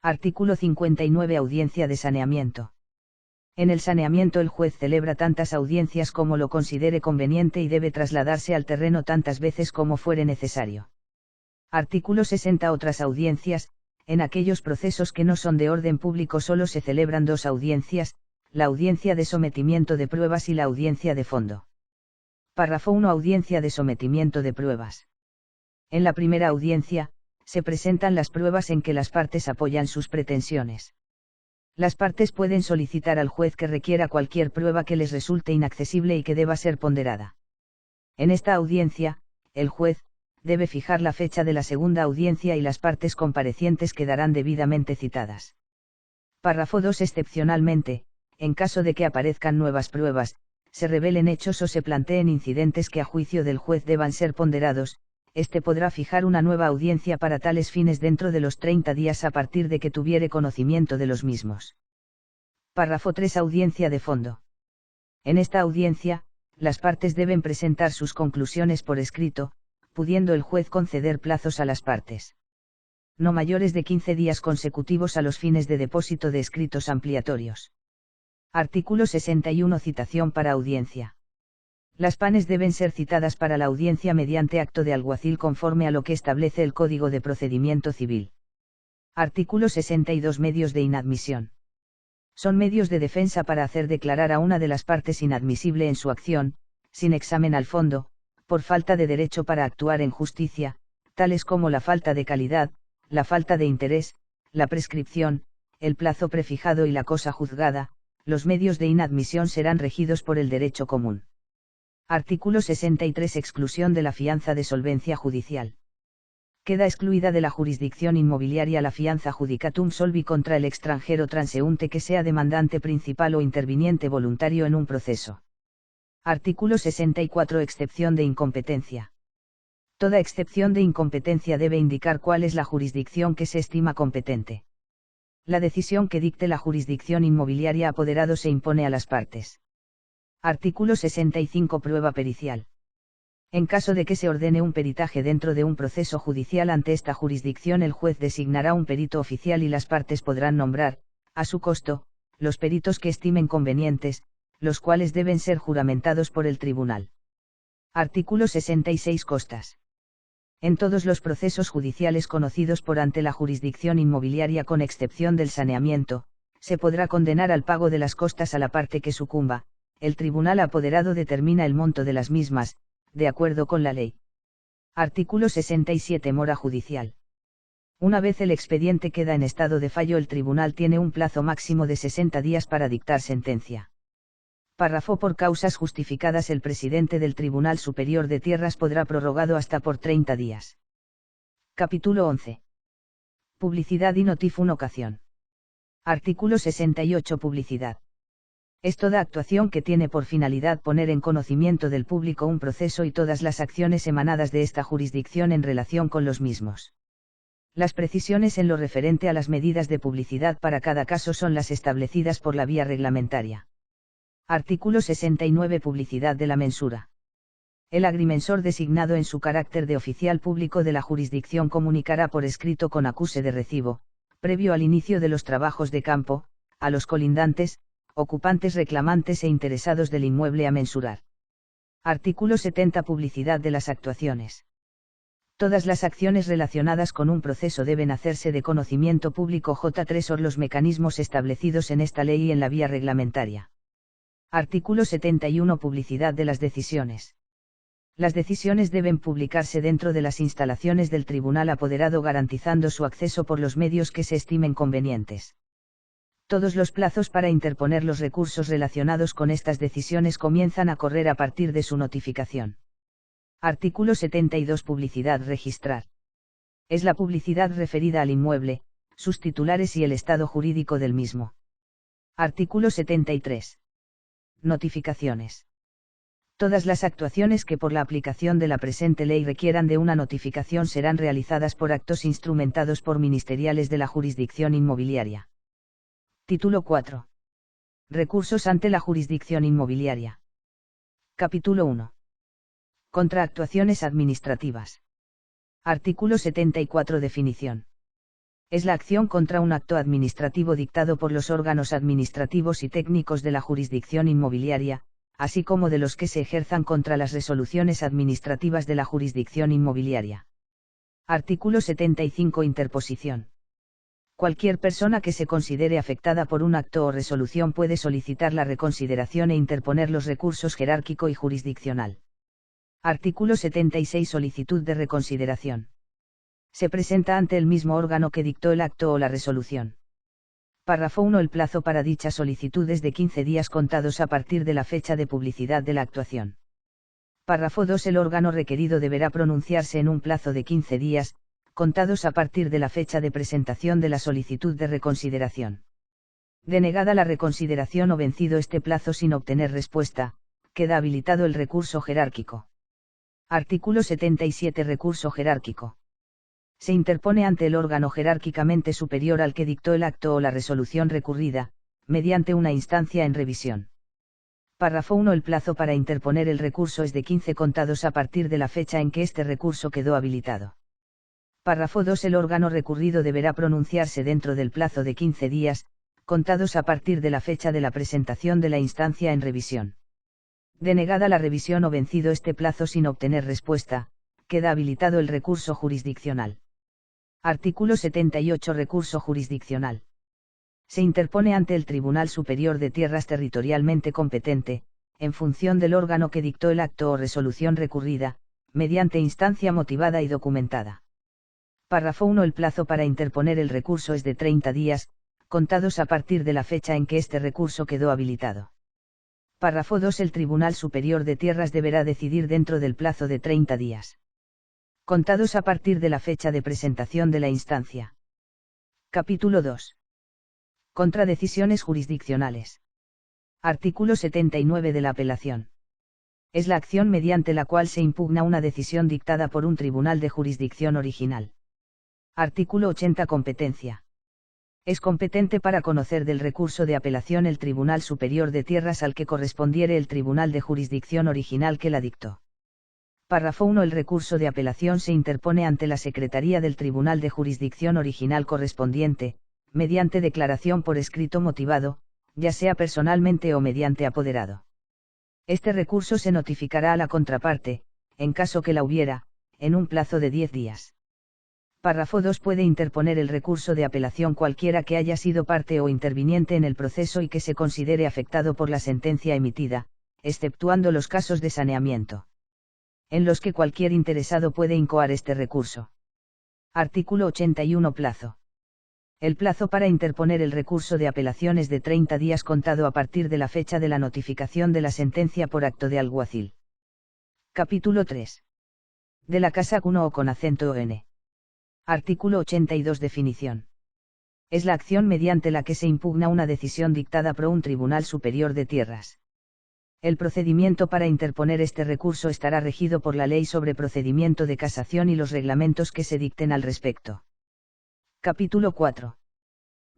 Artículo 59. Audiencia de saneamiento. En el saneamiento el juez celebra tantas audiencias como lo considere conveniente y debe trasladarse al terreno tantas veces como fuere necesario. Artículo 60. Otras audiencias. En aquellos procesos que no son de orden público solo se celebran dos audiencias, la audiencia de sometimiento de pruebas y la audiencia de fondo. Párrafo 1. Audiencia de sometimiento de pruebas. En la primera audiencia, se presentan las pruebas en que las partes apoyan sus pretensiones. Las partes pueden solicitar al juez que requiera cualquier prueba que les resulte inaccesible y que deba ser ponderada. En esta audiencia, el juez debe fijar la fecha de la segunda audiencia y las partes comparecientes quedarán debidamente citadas. Párrafo 2. Excepcionalmente, en caso de que aparezcan nuevas pruebas, se revelen hechos o se planteen incidentes que a juicio del juez deban ser ponderados, éste podrá fijar una nueva audiencia para tales fines dentro de los 30 días a partir de que tuviere conocimiento de los mismos. Párrafo 3. Audiencia de fondo. En esta audiencia, las partes deben presentar sus conclusiones por escrito, pudiendo el juez conceder plazos a las partes no mayores de 15 días consecutivos a los fines de depósito de escritos ampliatorios. Artículo 61. Citación para audiencia. Las partes deben ser citadas para la audiencia mediante acto de alguacil conforme a lo que establece el Código de Procedimiento Civil. Artículo 62. Medios de inadmisión. Son medios de defensa para hacer declarar a una de las partes inadmisible en su acción, sin examen al fondo, por falta de derecho para actuar en justicia, tales como la falta de calidad, la falta de interés, la prescripción, el plazo prefijado y la cosa juzgada. Los medios de inadmisión serán regidos por el derecho común. Artículo 63. Exclusión de la fianza de solvencia judicial. Queda excluida de la jurisdicción inmobiliaria la fianza judicatum solvi contra el extranjero transeúnte que sea demandante principal o interviniente voluntario en un proceso. Artículo 64. Excepción de incompetencia. Toda excepción de incompetencia debe indicar cuál es la jurisdicción que se estima competente. La decisión que dicte la jurisdicción inmobiliaria apoderado se impone a las partes. Artículo 65. Prueba pericial. En caso de que se ordene un peritaje dentro de un proceso judicial ante esta jurisdicción, el juez designará un perito oficial y las partes podrán nombrar, a su costo, los peritos que estimen convenientes, los cuales deben ser juramentados por el tribunal. Artículo 66. Costas. En todos los procesos judiciales conocidos por ante la jurisdicción inmobiliaria con excepción del saneamiento, se podrá condenar al pago de las costas a la parte que sucumba. El tribunal apoderado determina el monto de las mismas, de acuerdo con la ley. Artículo 67. Mora judicial. Una vez el expediente queda en estado de fallo, el tribunal tiene un plazo máximo de 60 días para dictar sentencia. Párrafo. Por causas justificadas, el presidente del Tribunal Superior de Tierras podrá prorrogado hasta por 30 días. Capítulo 11. Publicidad y notificación. Artículo 68. Publicidad. Es toda actuación que tiene por finalidad poner en conocimiento del público un proceso y todas las acciones emanadas de esta jurisdicción en relación con los mismos. Las precisiones en lo referente a las medidas de publicidad para cada caso son las establecidas por la vía reglamentaria. Artículo 69. Publicidad de la mensura. El agrimensor designado en su carácter de oficial público de la jurisdicción comunicará por escrito con acuse de recibo, previo al inicio de los trabajos de campo, a los colindantes, ocupantes reclamantes e interesados del inmueble a mensurar. Artículo 70. Publicidad de las actuaciones. Todas las acciones relacionadas con un proceso deben hacerse de conocimiento público. J3 or los mecanismos establecidos en esta ley y en la vía reglamentaria. Artículo 71. Publicidad de las decisiones. Las decisiones deben publicarse dentro de las instalaciones del tribunal apoderado garantizando su acceso por los medios que se estimen convenientes. Todos los plazos para interponer los recursos relacionados con estas decisiones comienzan a correr a partir de su notificación. Artículo 72. Publicidad registrar. Es la publicidad referida al inmueble, sus titulares y el estado jurídico del mismo. Artículo 73. Notificaciones. Todas las actuaciones que por la aplicación de la presente ley requieran de una notificación serán realizadas por actos instrumentados por ministeriales de la jurisdicción inmobiliaria. Título 4. Recursos ante la jurisdicción inmobiliaria. Capítulo 1. Contraactuaciones administrativas. Artículo 74. Definición. Es la acción contra un acto administrativo dictado por los órganos administrativos y técnicos de la jurisdicción inmobiliaria, así como de los que se ejerzan contra las resoluciones administrativas de la jurisdicción inmobiliaria. Artículo 75. Interposición. Cualquier persona que se considere afectada por un acto o resolución puede solicitar la reconsideración e interponer los recursos jerárquico y jurisdiccional. Artículo 76. Solicitud de reconsideración. Se presenta ante el mismo órgano que dictó el acto o la resolución. Párrafo 1. El plazo para dicha solicitud es de 15 días contados a partir de la fecha de publicidad de la actuación. Párrafo 2. El órgano requerido deberá pronunciarse en un plazo de 15 días, contados a partir de la fecha de presentación de la solicitud de reconsideración. Denegada la reconsideración o vencido este plazo sin obtener respuesta, queda habilitado el recurso jerárquico. Artículo 77. Recurso jerárquico. Se interpone ante el órgano jerárquicamente superior al que dictó el acto o la resolución recurrida, mediante una instancia en revisión. Párrafo 1. El plazo para interponer el recurso es de 15 contados a partir de la fecha en que este recurso quedó habilitado. Párrafo 2. El órgano recurrido deberá pronunciarse dentro del plazo de 15 días, contados a partir de la fecha de la presentación de la instancia en revisión. Denegada la revisión o vencido este plazo sin obtener respuesta, queda habilitado el recurso jurisdiccional. Artículo 78. Recurso jurisdiccional. Se interpone ante el Tribunal Superior de Tierras territorialmente competente, en función del órgano que dictó el acto o resolución recurrida, mediante instancia motivada y documentada. Párrafo 1. El plazo para interponer el recurso es de 30 días, contados a partir de la fecha en que este recurso quedó habilitado. Párrafo 2. El Tribunal Superior de Tierras deberá decidir dentro del plazo de 30 días. Contados a partir de la fecha de presentación de la instancia. Capítulo 2. Contradecisiones jurisdiccionales. Artículo 79 de la apelación. Es la acción mediante la cual se impugna una decisión dictada por un tribunal de jurisdicción original. Artículo 80. Competencia. Es competente para conocer del recurso de apelación el Tribunal Superior de Tierras al que correspondiere el tribunal de jurisdicción original que la dictó. Párrafo 1. El recurso de apelación se interpone ante la Secretaría del Tribunal de Jurisdicción Original correspondiente, mediante declaración por escrito motivado, ya sea personalmente o mediante apoderado. Este recurso se notificará a la contraparte, en caso que la hubiera, en un plazo de 10 días. Párrafo 2. Puede interponer el recurso de apelación cualquiera que haya sido parte o interviniente en el proceso y que se considere afectado por la sentencia emitida, exceptuando los casos de saneamiento, en los que cualquier interesado puede incoar este recurso. Artículo 81. Plazo. El plazo para interponer el recurso de apelación es de 30 días contado a partir de la fecha de la notificación de la sentencia por acto de alguacil. Capítulo 3. De la casa 1 o con acento n. Artículo 82. Definición. Es la acción mediante la que se impugna una decisión dictada por un tribunal superior de tierras. El procedimiento para interponer este recurso estará regido por la Ley sobre Procedimiento de Casación y los reglamentos que se dicten al respecto. Capítulo 4.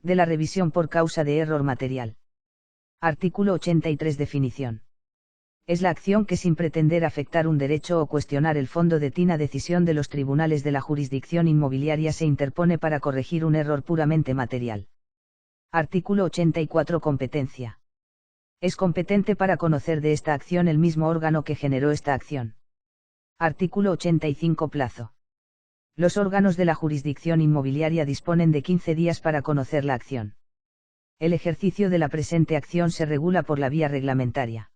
De la revisión por causa de error material. Artículo 83. Definición. Es la acción que, sin pretender afectar un derecho o cuestionar el fondo de tina decisión de los tribunales de la jurisdicción inmobiliaria, se interpone para corregir un error puramente material. Artículo 84. Competencia. Es competente para conocer de esta acción el mismo órgano que generó esta acción. Artículo 85. Plazo. Los órganos de la jurisdicción inmobiliaria disponen de 15 días para conocer la acción. El ejercicio de la presente acción se regula por la vía reglamentaria.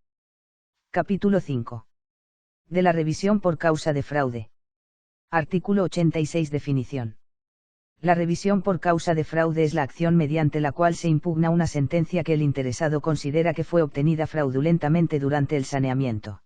Capítulo 5. De la revisión por causa de fraude. Artículo 86. Definición. La revisión por causa de fraude es la acción mediante la cual se impugna una sentencia que el interesado considera que fue obtenida fraudulentamente durante el saneamiento.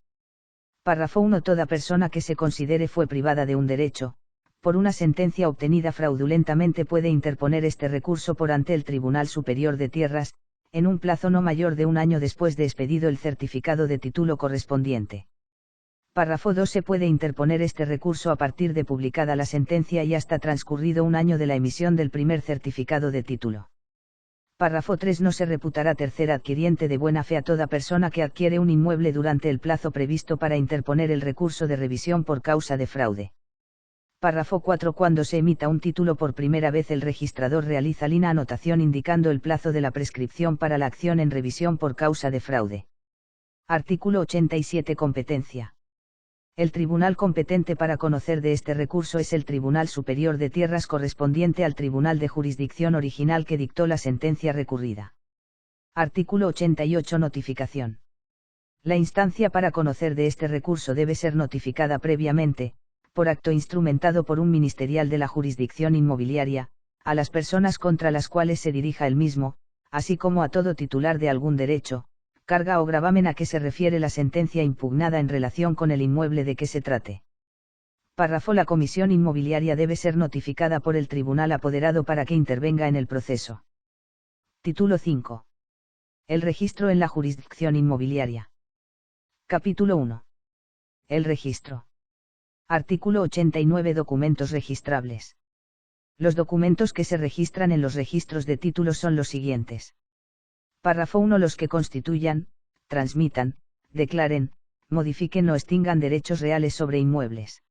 Párrafo 1. Toda persona que se considere fue privada de un derecho, por una sentencia obtenida fraudulentamente, puede interponer este recurso por ante el Tribunal Superior de Tierras, en un plazo no mayor de un año después de expedido el certificado de título correspondiente. Párrafo 2. Se puede interponer este recurso a partir de publicada la sentencia y hasta transcurrido un año de la emisión del primer certificado de título. Párrafo 3. No se reputará tercer adquiriente de buena fe a toda persona que adquiere un inmueble durante el plazo previsto para interponer el recurso de revisión por causa de fraude. Párrafo 4. Cuando se emita un título por primera vez, el registrador realiza la anotación indicando el plazo de la prescripción para la acción en revisión por causa de fraude. Artículo 87. Competencia. El tribunal competente para conocer de este recurso es el Tribunal Superior de Tierras, correspondiente al tribunal de jurisdicción original que dictó la sentencia recurrida. Artículo 88. Notificación. La instancia para conocer de este recurso debe ser notificada previamente, por acto instrumentado por un ministerial de la jurisdicción inmobiliaria, a las personas contra las cuales se dirija el mismo, así como a todo titular de algún derecho, carga o gravamen a que se refiere la sentencia impugnada en relación con el inmueble de que se trate. Párrafo. La comisión inmobiliaria debe ser notificada por el tribunal apoderado para que intervenga en el proceso. Título 5. El registro en la jurisdicción inmobiliaria. Capítulo 1. El registro. Artículo 89. Documentos registrables. Los documentos que se registran en los registros de títulos son los siguientes. Párrafo 1. Los que constituyan, transmitan, declaren, modifiquen o extingan derechos reales sobre inmuebles.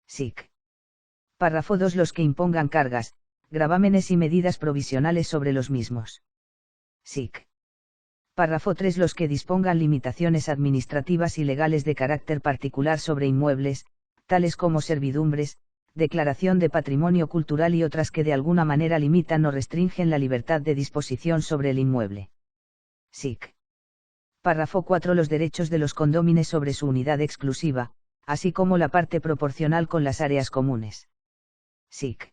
SIC. Párrafo 2. Los que impongan cargas, gravámenes y medidas provisionales sobre los mismos. SIC. Párrafo 3. Los que dispongan limitaciones administrativas y legales de carácter particular sobre inmuebles, tales como servidumbres, declaración de patrimonio cultural y otras que de alguna manera limitan o restringen la libertad de disposición sobre el inmueble. SIC. Párrafo 4. Los derechos de los condómines sobre su unidad exclusiva, así como la parte proporcional con las áreas comunes. SIC.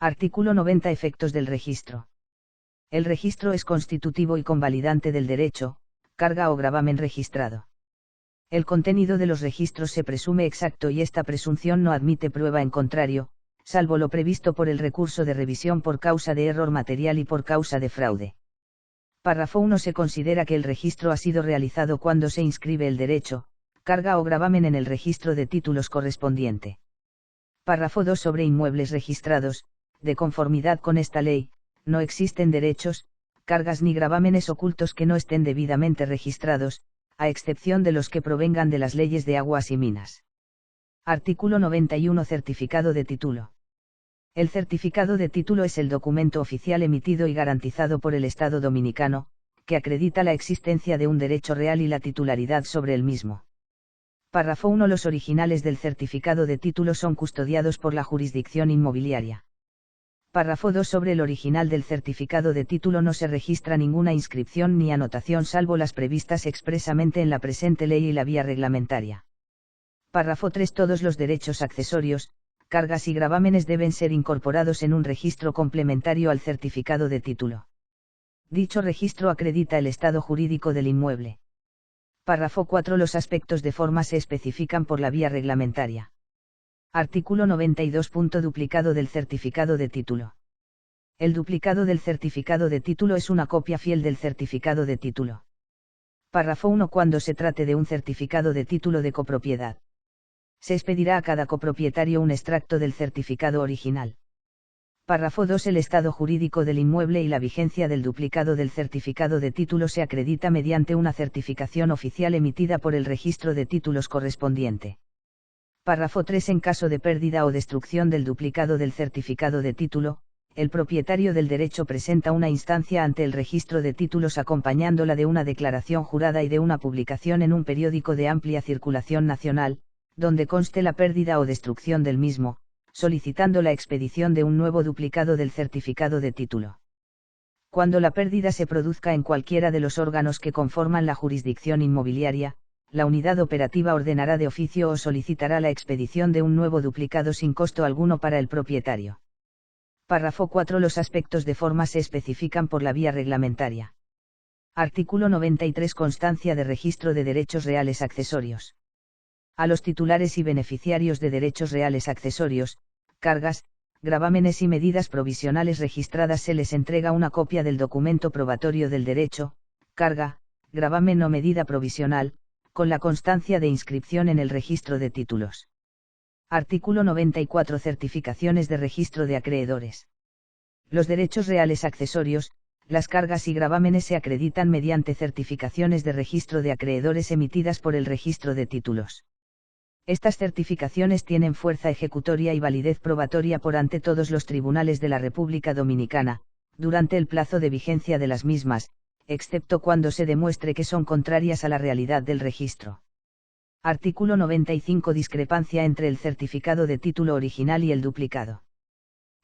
Artículo 90. Efectos del registro. El registro es constitutivo y convalidante del derecho, carga o gravamen registrado. El contenido de los registros se presume exacto y esta presunción no admite prueba en contrario, salvo lo previsto por el recurso de revisión por causa de error material y por causa de fraude. Párrafo 1. Se considera que el registro ha sido realizado cuando se inscribe el derecho, carga o gravamen en el registro de títulos correspondiente. Párrafo 2. Sobre inmuebles registrados, de conformidad con esta ley, no existen derechos, cargas ni gravámenes ocultos que no estén debidamente registrados, a excepción de los que provengan de las leyes de aguas y minas. Artículo 91. Certificado de título. El certificado de título es el documento oficial emitido y garantizado por el Estado dominicano, que acredita la existencia de un derecho real y la titularidad sobre el mismo. Párrafo 1. Los originales del certificado de título son custodiados por la jurisdicción inmobiliaria. Párrafo 2. Sobre el original del certificado de título no se registra ninguna inscripción ni anotación salvo las previstas expresamente en la presente ley y la vía reglamentaria. Párrafo 3. Todos los derechos accesorios, cargas y gravámenes deben ser incorporados en un registro complementario al certificado de título. Dicho registro acredita el estado jurídico del inmueble. Párrafo 4. Los aspectos de forma se especifican por la vía reglamentaria. Artículo 92. Duplicado del certificado de título. El duplicado del certificado de título es una copia fiel del certificado de título. Párrafo 1. Cuando se trate de un certificado de título de copropiedad, se expedirá a cada copropietario un extracto del certificado original. Párrafo 2. El estado jurídico del inmueble y la vigencia del duplicado del certificado de título se acredita mediante una certificación oficial emitida por el registro de títulos correspondiente. Párrafo 3. En caso de pérdida o destrucción del duplicado del certificado de título, el propietario del derecho presenta una instancia ante el registro de títulos acompañándola de una declaración jurada y de una publicación en un periódico de amplia circulación nacional, donde conste la pérdida o destrucción del mismo, solicitando la expedición de un nuevo duplicado del certificado de título. Cuando la pérdida se produzca en cualquiera de los órganos que conforman la jurisdicción inmobiliaria, la unidad operativa ordenará de oficio o solicitará la expedición de un nuevo duplicado sin costo alguno para el propietario. Párrafo 4. Los aspectos de forma se especifican por la vía reglamentaria. Artículo 93. Constancia de registro de derechos reales accesorios. A los titulares y beneficiarios de derechos reales accesorios, cargas, gravámenes y medidas provisionales registradas se les entrega una copia del documento probatorio del derecho, carga, gravamen o medida provisional, con la constancia de inscripción en el registro de títulos. Artículo 94. Certificaciones de registro de acreedores. Los derechos reales accesorios, las cargas y gravámenes se acreditan mediante certificaciones de registro de acreedores emitidas por el registro de títulos. Estas certificaciones tienen fuerza ejecutoria y validez probatoria por ante todos los tribunales de la República Dominicana, durante el plazo de vigencia de las mismas, excepto cuando se demuestre que son contrarias a la realidad del registro. Artículo 95. Discrepancia entre el certificado de título original y el duplicado.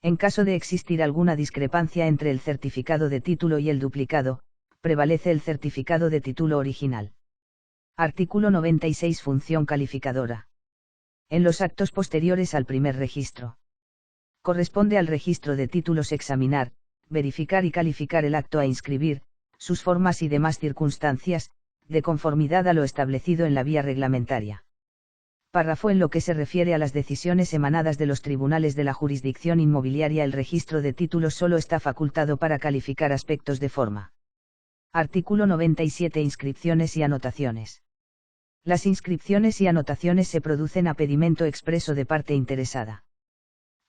En caso de existir alguna discrepancia entre el certificado de título y el duplicado, prevalece el certificado de título original. Artículo 96. Función calificadora. En los actos posteriores al primer registro, corresponde al registro de títulos examinar, verificar y calificar el acto a inscribir, sus formas y demás circunstancias, de conformidad a lo establecido en la vía reglamentaria. Párrafo. En lo que se refiere a las decisiones emanadas de los tribunales de la jurisdicción inmobiliaria, el registro de títulos solo está facultado para calificar aspectos de forma. Artículo 97. Inscripciones y anotaciones. Las inscripciones y anotaciones se producen a pedimento expreso de parte interesada.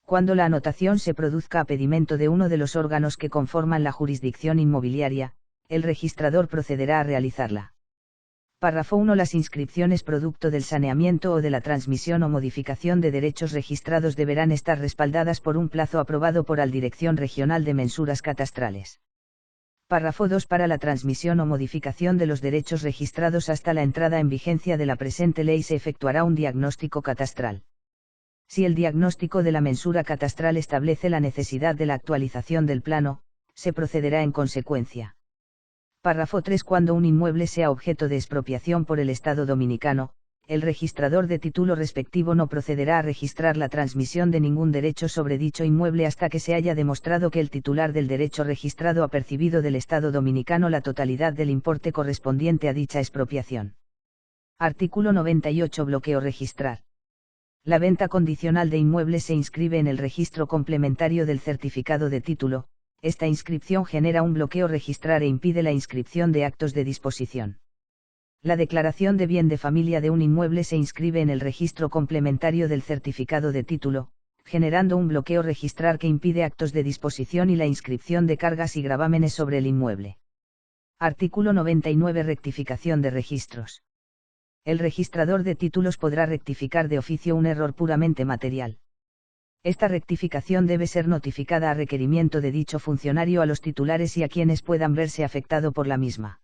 Cuando la anotación se produzca a pedimento de uno de los órganos que conforman la jurisdicción inmobiliaria, el registrador procederá a realizarla. Párrafo 1. Las inscripciones producto del saneamiento o de la transmisión o modificación de derechos registrados deberán estar respaldadas por un plazo aprobado por la Dirección Regional de Mensuras Catastrales. Párrafo 2. Para la transmisión o modificación de los derechos registrados hasta la entrada en vigencia de la presente ley se efectuará un diagnóstico catastral. Si el diagnóstico de la mensura catastral establece la necesidad de la actualización del plano, se procederá en consecuencia. Párrafo 3. Cuando un inmueble sea objeto de expropiación por el Estado dominicano, el registrador de título respectivo no procederá a registrar la transmisión de ningún derecho sobre dicho inmueble hasta que se haya demostrado que el titular del derecho registrado ha percibido del Estado dominicano la totalidad del importe correspondiente a dicha expropiación. Artículo 98. Bloqueo registrar. La venta condicional de inmuebles se inscribe en el registro complementario del certificado de título. Esta inscripción genera un bloqueo registrar e impide la inscripción de actos de disposición. La declaración de bien de familia de un inmueble se inscribe en el registro complementario del certificado de título, generando un bloqueo registrar que impide actos de disposición y la inscripción de cargas y gravámenes sobre el inmueble. Artículo 99. Rectificación de registros. El registrador de títulos podrá rectificar de oficio un error puramente material. Esta rectificación debe ser notificada a requerimiento de dicho funcionario a los titulares y a quienes puedan verse afectado por la misma.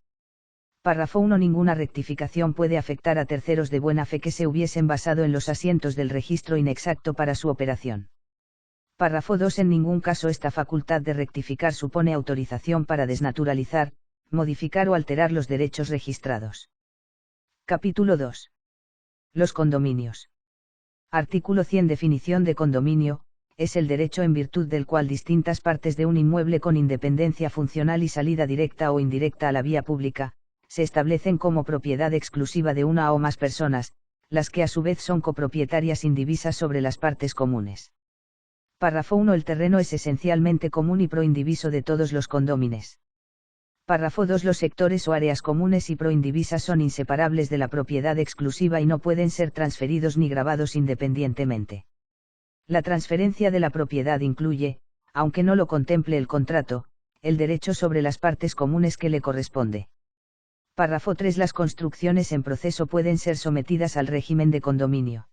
Párrafo 1. Ninguna rectificación puede afectar a terceros de buena fe que se hubiesen basado en los asientos del registro inexacto para su operación. Párrafo 2. En ningún caso esta facultad de rectificar supone autorización para desnaturalizar, modificar o alterar los derechos registrados. Capítulo 2. Los condominios. Artículo 100. Definición de condominio: es el derecho en virtud del cual distintas partes de un inmueble con independencia funcional y salida directa o indirecta a la vía pública, se establecen como propiedad exclusiva de una o más personas, las que a su vez son copropietarias indivisas sobre las partes comunes. Párrafo 1. El terreno es esencialmente común y proindiviso de todos los condómines. Párrafo 2. Los sectores o áreas comunes y proindivisas son inseparables de la propiedad exclusiva y no pueden ser transferidos ni gravados independientemente. La transferencia de la propiedad incluye, aunque no lo contemple el contrato, el derecho sobre las partes comunes que le corresponde. Párrafo 3. Las construcciones en proceso pueden ser sometidas al régimen de condominio.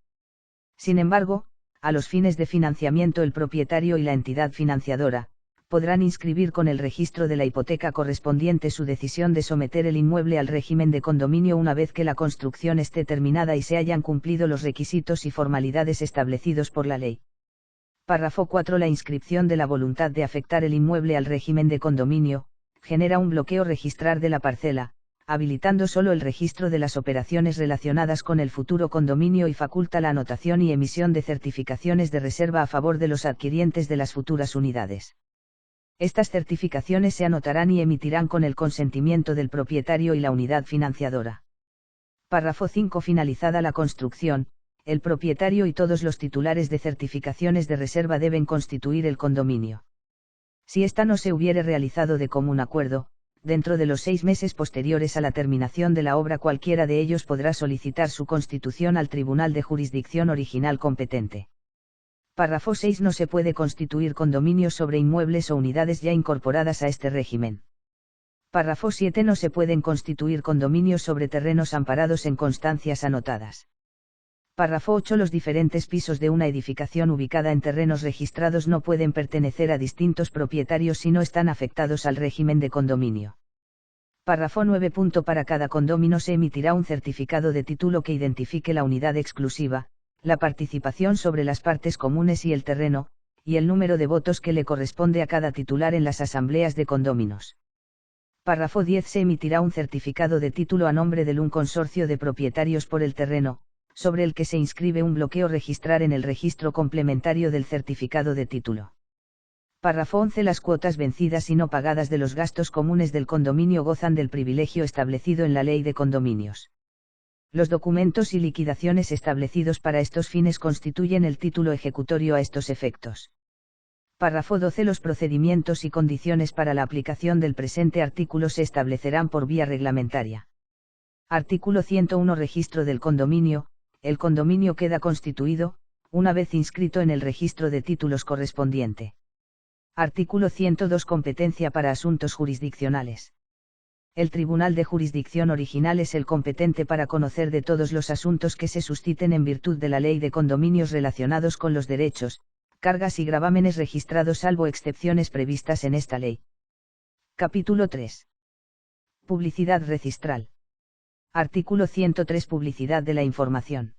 Sin embargo, a los fines de financiamiento el propietario y la entidad financiadora, podrán inscribir con el registro de la hipoteca correspondiente su decisión de someter el inmueble al régimen de condominio una vez que la construcción esté terminada y se hayan cumplido los requisitos y formalidades establecidos por la ley. Párrafo 4. La inscripción de la voluntad de afectar el inmueble al régimen de condominio, genera un bloqueo registral de la parcela, habilitando solo el registro de las operaciones relacionadas con el futuro condominio y faculta la anotación y emisión de certificaciones de reserva a favor de los adquirientes de las futuras unidades. Estas certificaciones se anotarán y emitirán con el consentimiento del propietario y la unidad financiadora. Párrafo 5. Finalizada la construcción, el propietario y todos los titulares de certificaciones de reserva deben constituir el condominio. Si ésta no se hubiere realizado de común acuerdo, dentro de los 6 meses posteriores a la terminación de la obra cualquiera de ellos podrá solicitar su constitución al Tribunal de Jurisdicción Original competente. Párrafo 6. No se puede constituir condominio sobre inmuebles o unidades ya incorporadas a este régimen. Párrafo 7. No se pueden constituir condominios sobre terrenos amparados en constancias anotadas. Párrafo 8. Los diferentes pisos de una edificación ubicada en terrenos registrados no pueden pertenecer a distintos propietarios si no están afectados al régimen de condominio. Párrafo 9. Para cada condominio se emitirá un certificado de título que identifique la unidad exclusiva, la participación sobre las partes comunes y el terreno, y el número de votos que le corresponde a cada titular en las asambleas de condóminos. Párrafo 10. Se emitirá un certificado de título a nombre de un consorcio de propietarios por el terreno, sobre el que se inscribe un bloqueo registrar en el registro complementario del certificado de título. Párrafo 11. Las cuotas vencidas y no pagadas de los gastos comunes del condominio gozan del privilegio establecido en la Ley de Condominios. Los documentos y liquidaciones establecidos para estos fines constituyen el título ejecutorio a estos efectos. Párrafo 12. Los procedimientos y condiciones para la aplicación del presente artículo se establecerán por vía reglamentaria. Artículo 101. Registro del condominio. El condominio queda constituido, una vez inscrito en el registro de títulos correspondiente. Artículo 102. Competencia para asuntos jurisdiccionales. El Tribunal de Jurisdicción Original es el competente para conocer de todos los asuntos que se susciten en virtud de la Ley de Condominios relacionados con los derechos, cargas y gravámenes registrados salvo excepciones previstas en esta ley. Capítulo 3. Publicidad registral. Artículo 103. Publicidad de la información.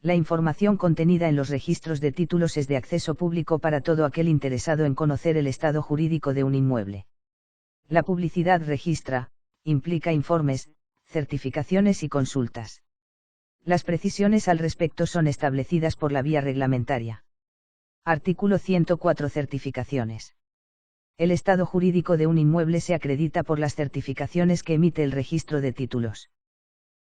La información contenida en los registros de títulos es de acceso público para todo aquel interesado en conocer el estado jurídico de un inmueble. La publicidad registra, implica informes, certificaciones y consultas. Las precisiones al respecto son establecidas por la vía reglamentaria. Artículo 104. Certificaciones. El estado jurídico de un inmueble se acredita por las certificaciones que emite el registro de títulos.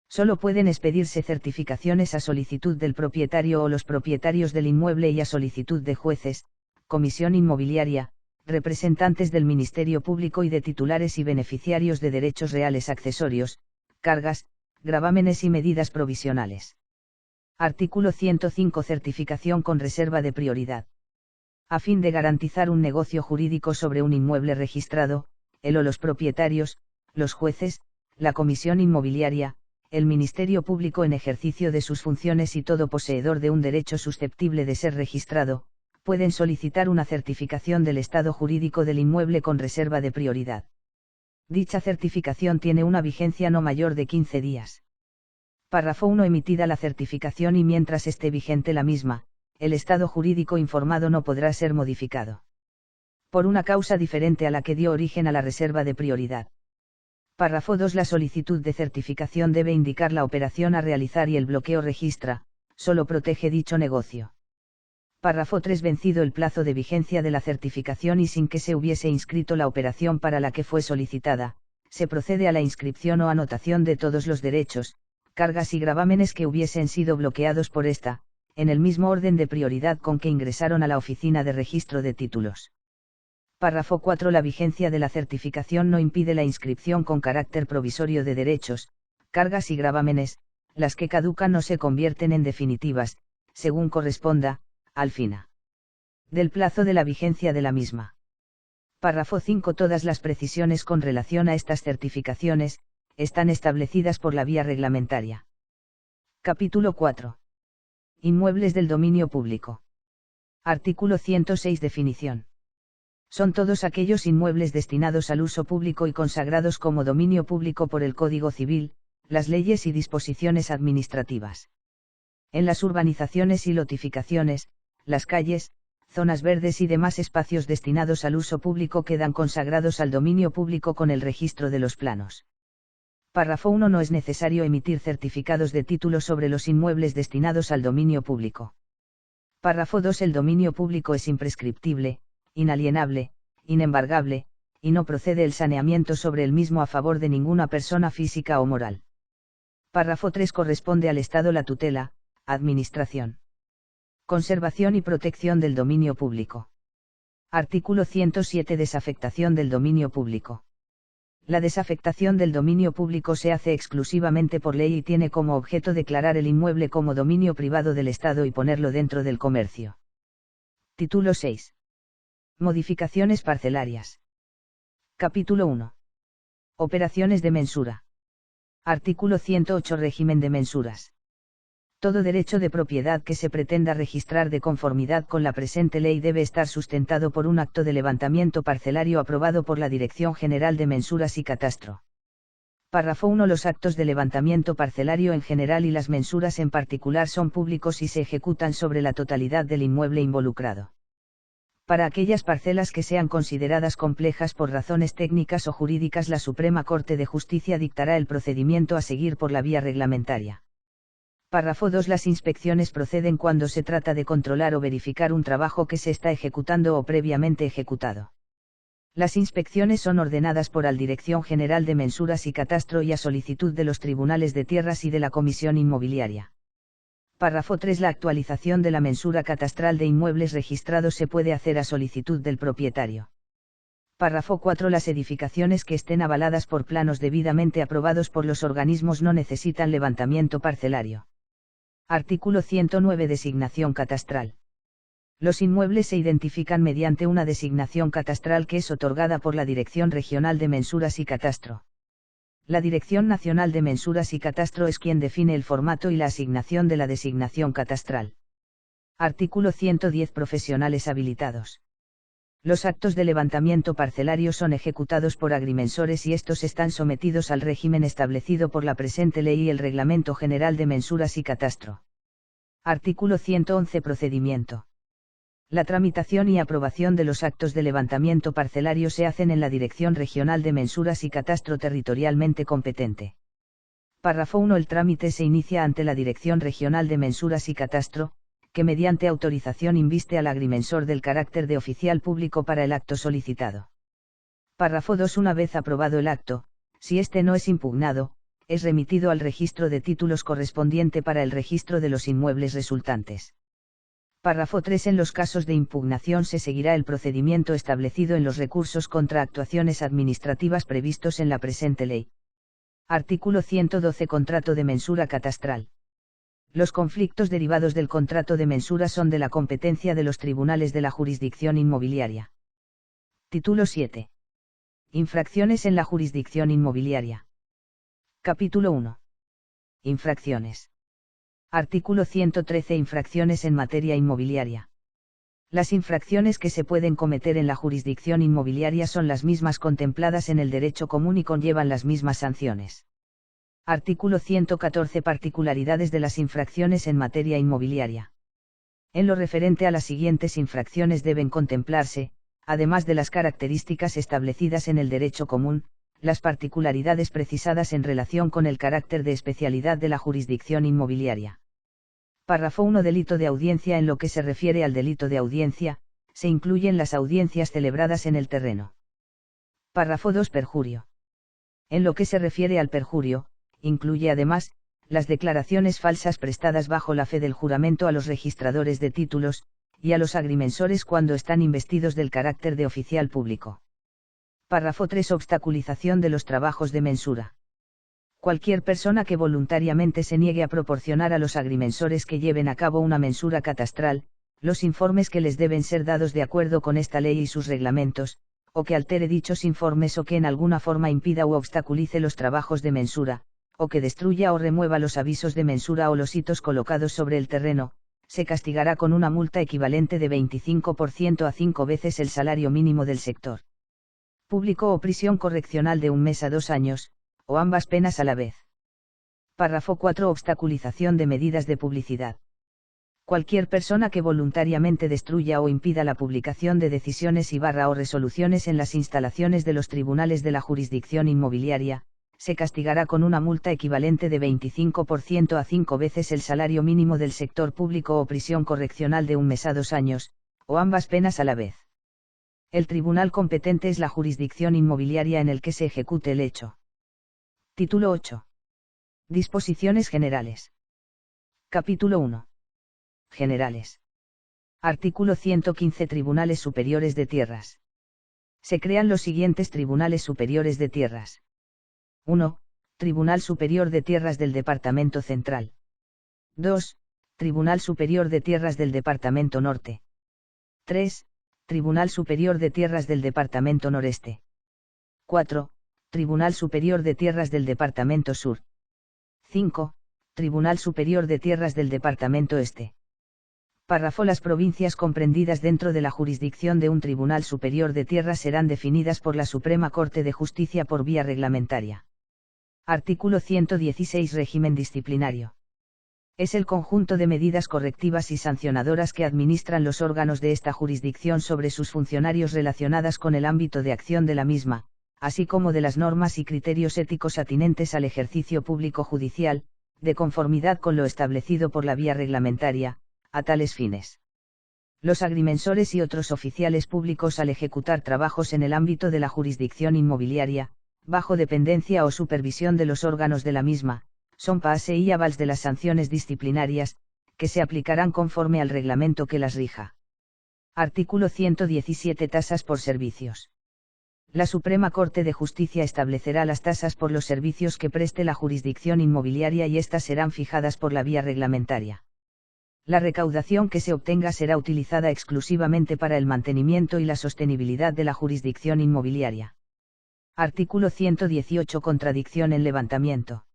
Solo pueden expedirse certificaciones a solicitud del propietario o los propietarios del inmueble y a solicitud de jueces, comisión inmobiliaria, representantes del Ministerio Público y de titulares y beneficiarios de derechos reales accesorios, cargas, gravámenes y medidas provisionales. Artículo 105. Certificación con reserva de prioridad. A fin de garantizar un negocio jurídico sobre un inmueble registrado, el o los propietarios, los jueces, la comisión inmobiliaria, el Ministerio Público en ejercicio de sus funciones y todo poseedor de un derecho susceptible de ser registrado, pueden solicitar una certificación del estado jurídico del inmueble con reserva de prioridad. Dicha certificación tiene una vigencia no mayor de 15 días. Párrafo 1. Emitida la certificación y mientras esté vigente la misma, el estado jurídico informado no podrá ser modificado por una causa diferente a la que dio origen a la reserva de prioridad. Párrafo 2. La solicitud de certificación debe indicar la operación a realizar y el bloqueo registra, solo protege dicho negocio. Párrafo 3. Vencido el plazo de vigencia de la certificación y sin que se hubiese inscrito la operación para la que fue solicitada, se procede a la inscripción o anotación de todos los derechos, cargas y gravámenes que hubiesen sido bloqueados por esta, en el mismo orden de prioridad con que ingresaron a la Oficina de Registro de Títulos. Párrafo 4. La vigencia de la certificación no impide la inscripción con carácter provisorio de derechos, cargas y gravámenes, las que caducan o se convierten en definitivas, según corresponda, al fin del plazo de la vigencia de la misma. Párrafo 5. Todas las precisiones con relación a estas certificaciones, están establecidas por la vía reglamentaria. Capítulo 4. Inmuebles del dominio público. Artículo 106. Definición. Son todos aquellos inmuebles destinados al uso público y consagrados como dominio público por el Código Civil, las leyes y disposiciones administrativas. En las urbanizaciones y lotificaciones, las calles, zonas verdes y demás espacios destinados al uso público quedan consagrados al dominio público con el registro de los planos. Párrafo 1. No es necesario emitir certificados de título sobre los inmuebles destinados al dominio público. Párrafo 2. El dominio público es imprescriptible, inalienable, inembargable, y no procede el saneamiento sobre el mismo a favor de ninguna persona física o moral. Párrafo 3. Corresponde al Estado la tutela, administración, conservación y protección del dominio público. Artículo 107. Desafectación del dominio público. La desafectación del dominio público se hace exclusivamente por ley y tiene como objeto declarar el inmueble como dominio privado del Estado y ponerlo dentro del comercio. Título 6. Modificaciones parcelarias. Capítulo 1. Operaciones de mensura. Artículo 108. Régimen de mensuras. Todo derecho de propiedad que se pretenda registrar de conformidad con la presente ley debe estar sustentado por un acto de levantamiento parcelario aprobado por la Dirección General de Mensuras y Catastro. Párrafo 1. Los actos de levantamiento parcelario en general y las mensuras en particular son públicos y se ejecutan sobre la totalidad del inmueble involucrado. Para aquellas parcelas que sean consideradas complejas por razones técnicas o jurídicas, la Suprema Corte de Justicia dictará el procedimiento a seguir por la vía reglamentaria. Párrafo 2. Las inspecciones proceden cuando se trata de controlar o verificar un trabajo que se está ejecutando o previamente ejecutado. Las inspecciones son ordenadas por la Dirección General de Mensuras y Catastro y a solicitud de los tribunales de tierras y de la Comisión Inmobiliaria. Párrafo 3. La actualización de la mensura catastral de inmuebles registrados se puede hacer a solicitud del propietario. Párrafo 4. Las edificaciones que estén avaladas por planos debidamente aprobados por los organismos no necesitan levantamiento parcelario. Artículo 109. Designación catastral. Los inmuebles se identifican mediante una designación catastral que es otorgada por la Dirección Regional de Mensuras y Catastro. La Dirección Nacional de Mensuras y Catastro es quien define el formato y la asignación de la designación catastral. Artículo 110. Profesionales habilitados. Los actos de levantamiento parcelario son ejecutados por agrimensores y estos están sometidos al régimen establecido por la presente ley y el Reglamento General de Mensuras y Catastro. Artículo 111. Procedimiento. La tramitación y aprobación de los actos de levantamiento parcelario se hacen en la Dirección Regional de Mensuras y Catastro territorialmente competente. Párrafo 1. El trámite se inicia ante la Dirección Regional de Mensuras y Catastro, que mediante autorización inviste al agrimensor del carácter de oficial público para el acto solicitado. Párrafo 2. Una vez aprobado el acto, si éste no es impugnado, es remitido al registro de títulos correspondiente para el registro de los inmuebles resultantes. Párrafo 3. En los casos de impugnación se seguirá el procedimiento establecido en los recursos contra actuaciones administrativas previstos en la presente ley. Artículo 112. Contrato de mensura catastral. Los conflictos derivados del contrato de mensura son de la competencia de los tribunales de la jurisdicción inmobiliaria. Título 7. Infracciones en la jurisdicción inmobiliaria. Capítulo 1. Infracciones. Artículo 113. Infracciones en materia inmobiliaria. Las infracciones que se pueden cometer en la jurisdicción inmobiliaria son las mismas contempladas en el derecho común y conllevan las mismas sanciones. Artículo 114. Particularidades de las infracciones en materia inmobiliaria. En lo referente a las siguientes infracciones deben contemplarse, además de las características establecidas en el derecho común, las particularidades precisadas en relación con el carácter de especialidad de la jurisdicción inmobiliaria. Párrafo 1. Delito de audiencia. En lo que se refiere al delito de audiencia, se incluyen las audiencias celebradas en el terreno. Párrafo 2. Perjurio. En lo que se refiere al perjurio, incluye además, las declaraciones falsas prestadas bajo la fe del juramento a los registradores de títulos, y a los agrimensores cuando están investidos del carácter de oficial público. Párrafo 3. Obstaculización de los trabajos de mensura. Cualquier persona que voluntariamente se niegue a proporcionar a los agrimensores que lleven a cabo una mensura catastral, los informes que les deben ser dados de acuerdo con esta ley y sus reglamentos, o que altere dichos informes o que en alguna forma impida u obstaculice los trabajos de mensura, o que destruya o remueva los avisos de mensura o los hitos colocados sobre el terreno, se castigará con una multa equivalente de 25% a 5 veces el salario mínimo del sector público o prisión correccional de 1 mes a 2 años, o ambas penas a la vez. Párrafo 4. Obstaculización de medidas de publicidad. Cualquier persona que voluntariamente destruya o impida la publicación de decisiones o resoluciones en las instalaciones de los tribunales de la jurisdicción inmobiliaria, se castigará con una multa equivalente de 25% a 5 veces el salario mínimo del sector público o prisión correccional de 1 mes a 2 años, o ambas penas a la vez. El tribunal competente es la jurisdicción inmobiliaria en el que se ejecute el hecho. Título 8. Disposiciones generales. Capítulo 1. Generales. Artículo 115. Tribunales superiores de tierras. Se crean los siguientes tribunales superiores de tierras. 1. Tribunal Superior de Tierras del Departamento Central. 2. Tribunal Superior de Tierras del Departamento Norte. 3. Tribunal Superior de Tierras del Departamento Noreste. 4. Tribunal Superior de Tierras del Departamento Sur. 5. Tribunal Superior de Tierras del Departamento Este. Párrafo. Las provincias comprendidas dentro de la jurisdicción de un Tribunal Superior de Tierras serán definidas por la Suprema Corte de Justicia por vía reglamentaria. Artículo 116. Régimen disciplinario. Es el conjunto de medidas correctivas y sancionadoras que administran los órganos de esta jurisdicción sobre sus funcionarios relacionadas con el ámbito de acción de la misma, así como de las normas y criterios éticos atinentes al ejercicio público judicial, de conformidad con lo establecido por la vía reglamentaria, a tales fines. Los agrimensores y otros oficiales públicos al ejecutar trabajos en el ámbito de la jurisdicción inmobiliaria, bajo dependencia o supervisión de los órganos de la misma, son pase y avals de las sanciones disciplinarias, que se aplicarán conforme al reglamento que las rija. Artículo 117. Tasas por servicios. La Suprema Corte de Justicia establecerá las tasas por los servicios que preste la jurisdicción inmobiliaria y éstas serán fijadas por la vía reglamentaria. La recaudación que se obtenga será utilizada exclusivamente para el mantenimiento y la sostenibilidad de la jurisdicción inmobiliaria. Artículo 118. Contradicción en levantamiento.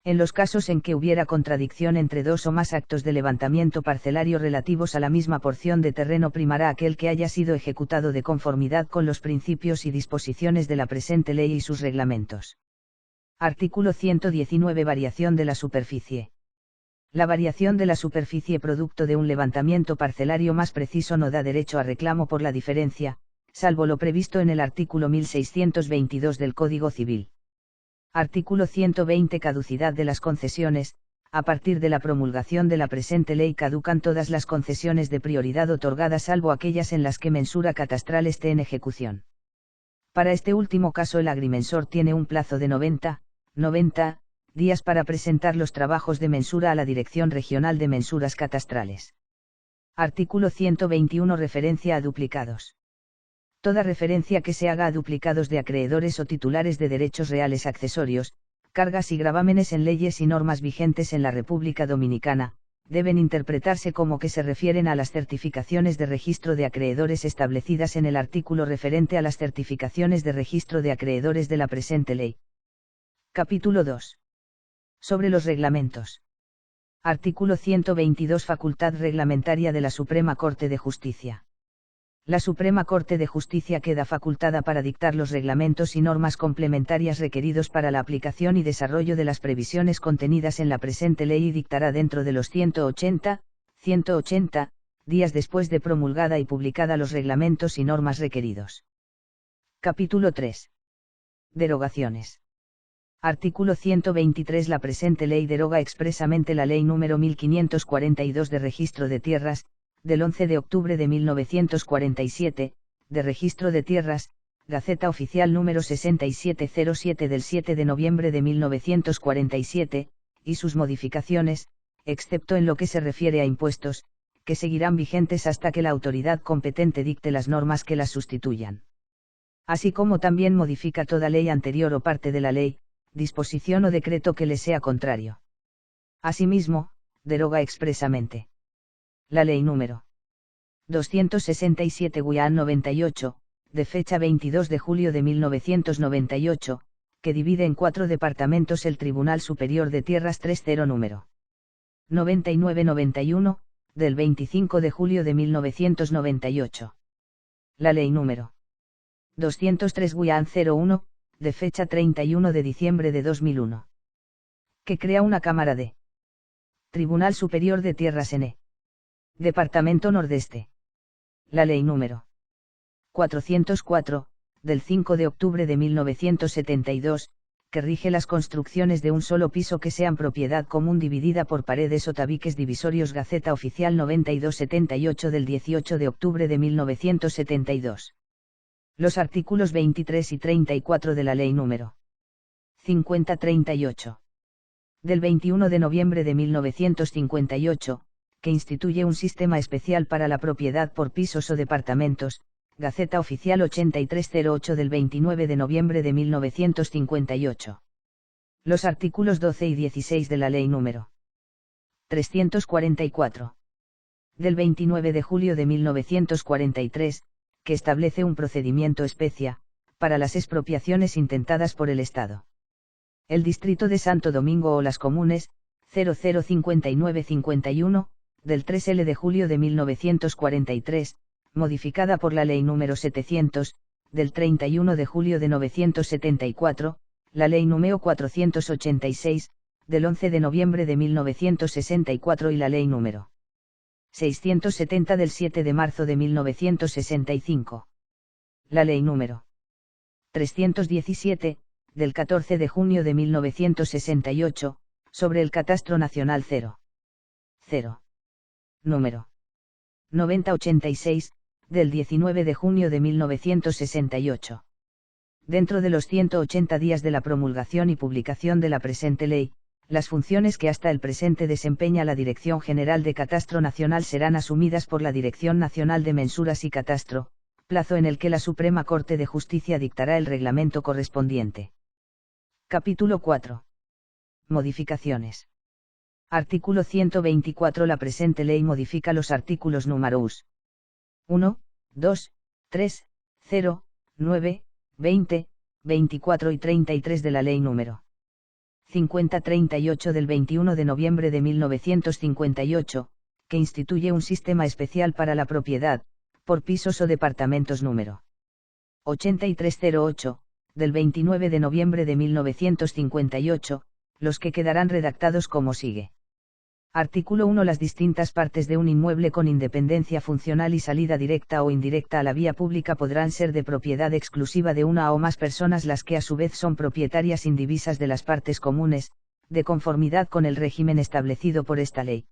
En los casos en que hubiera contradicción entre dos o más actos de levantamiento parcelario relativos a la misma porción de terreno, primará aquel que haya sido ejecutado de conformidad con los principios y disposiciones de la presente ley y sus reglamentos. Artículo 119. Variación de la superficie. La variación de la superficie producto de un levantamiento parcelario más preciso no da derecho a reclamo por la diferencia, salvo lo previsto en el artículo 1622 del Código Civil. Artículo 120. Caducidad de las concesiones. A partir de la promulgación de la presente ley caducan todas las concesiones de prioridad otorgadas salvo aquellas en las que mensura catastral esté en ejecución. Para este último caso el agrimensor tiene un plazo de 90 días para presentar los trabajos de mensura a la Dirección Regional de Mensuras Catastrales. Artículo 121. Referencia a duplicados. Toda referencia que se haga a duplicados de acreedores o titulares de derechos reales accesorios, cargas y gravámenes en leyes y normas vigentes en la República Dominicana, deben interpretarse como que se refieren a las certificaciones de registro de acreedores establecidas en el artículo referente a las certificaciones de registro de acreedores de la presente ley. Capítulo 2. Sobre los reglamentos. Artículo 122. Facultad reglamentaria de la Suprema Corte de Justicia. La Suprema Corte de Justicia queda facultada para dictar los reglamentos y normas complementarias requeridos para la aplicación y desarrollo de las previsiones contenidas en la presente ley y dictará dentro de los 180 días después de promulgada y publicada los reglamentos y normas requeridos. Capítulo 3. Derogaciones. Artículo 123. La presente ley deroga expresamente la Ley número 1542 de Registro de Tierras, del 11 de octubre de 1947, de Registro de Tierras, Gaceta Oficial número 6707 del 7 de noviembre de 1947, y sus modificaciones, excepto en lo que se refiere a impuestos, que seguirán vigentes hasta que la autoridad competente dicte las normas que las sustituyan. Así como también modifica toda ley anterior o parte de la ley, disposición o decreto que le sea contrario. Asimismo, deroga expresamente la ley número 267/98, de fecha 22 de julio de 1998, que divide en 4 departamentos el Tribunal Superior de Tierras 30 número 9991, del 25 de julio de 1998. La ley número 203/01, de fecha 31 de diciembre de 2001. Que crea una Cámara de Tribunal Superior de Tierras N. Departamento Nordeste. La ley número 404, del 5 de octubre de 1972, que rige las construcciones de un solo piso que sean propiedad común dividida por paredes o tabiques divisorios. Gaceta Oficial 9278 del 18 de octubre de 1972. Los artículos 23 y 34 de la ley número 5038. Del 21 de noviembre de 1958, que instituye un sistema especial para la propiedad por pisos o departamentos. Gaceta Oficial 8308 del 29 de noviembre de 1958. Los artículos 12 y 16 de la ley número 344. Del 29 de julio de 1943, que establece un procedimiento especia, para las expropiaciones intentadas por el Estado. El Distrito de Santo Domingo o las Comunes, 005951, del 3L de julio de 1943, modificada por la Ley número 700, del 31 de julio de 1974, la Ley número 486, del 11 de noviembre de 1964 y la Ley número 670 del 7 de marzo de 1965. La Ley número 317, del 14 de junio de 1968, sobre el Catastro Nacional 0. Número 9086, del 19 de junio de 1968. Dentro de los 180 días de la promulgación y publicación de la presente ley, las funciones que hasta el presente desempeña la Dirección General de Catastro Nacional serán asumidas por la Dirección Nacional de Mensuras y Catastro, plazo en el que la Suprema Corte de Justicia dictará el reglamento correspondiente. Capítulo 4. Modificaciones. Artículo 124. La presente ley modifica los artículos números 1, 2, 3, 0, 9, 20, 24 y 33 de la ley número 5038 del 21 de noviembre de 1958, que instituye un sistema especial para la propiedad, por pisos o departamentos número 8308, del 29 de noviembre de 1958, los que quedarán redactados como sigue. Artículo 1. Las distintas partes de un inmueble con independencia funcional y salida directa o indirecta a la vía pública podrán ser de propiedad exclusiva de una o más personas, las que a su vez son propietarias indivisas de las partes comunes, de conformidad con el régimen establecido por esta ley.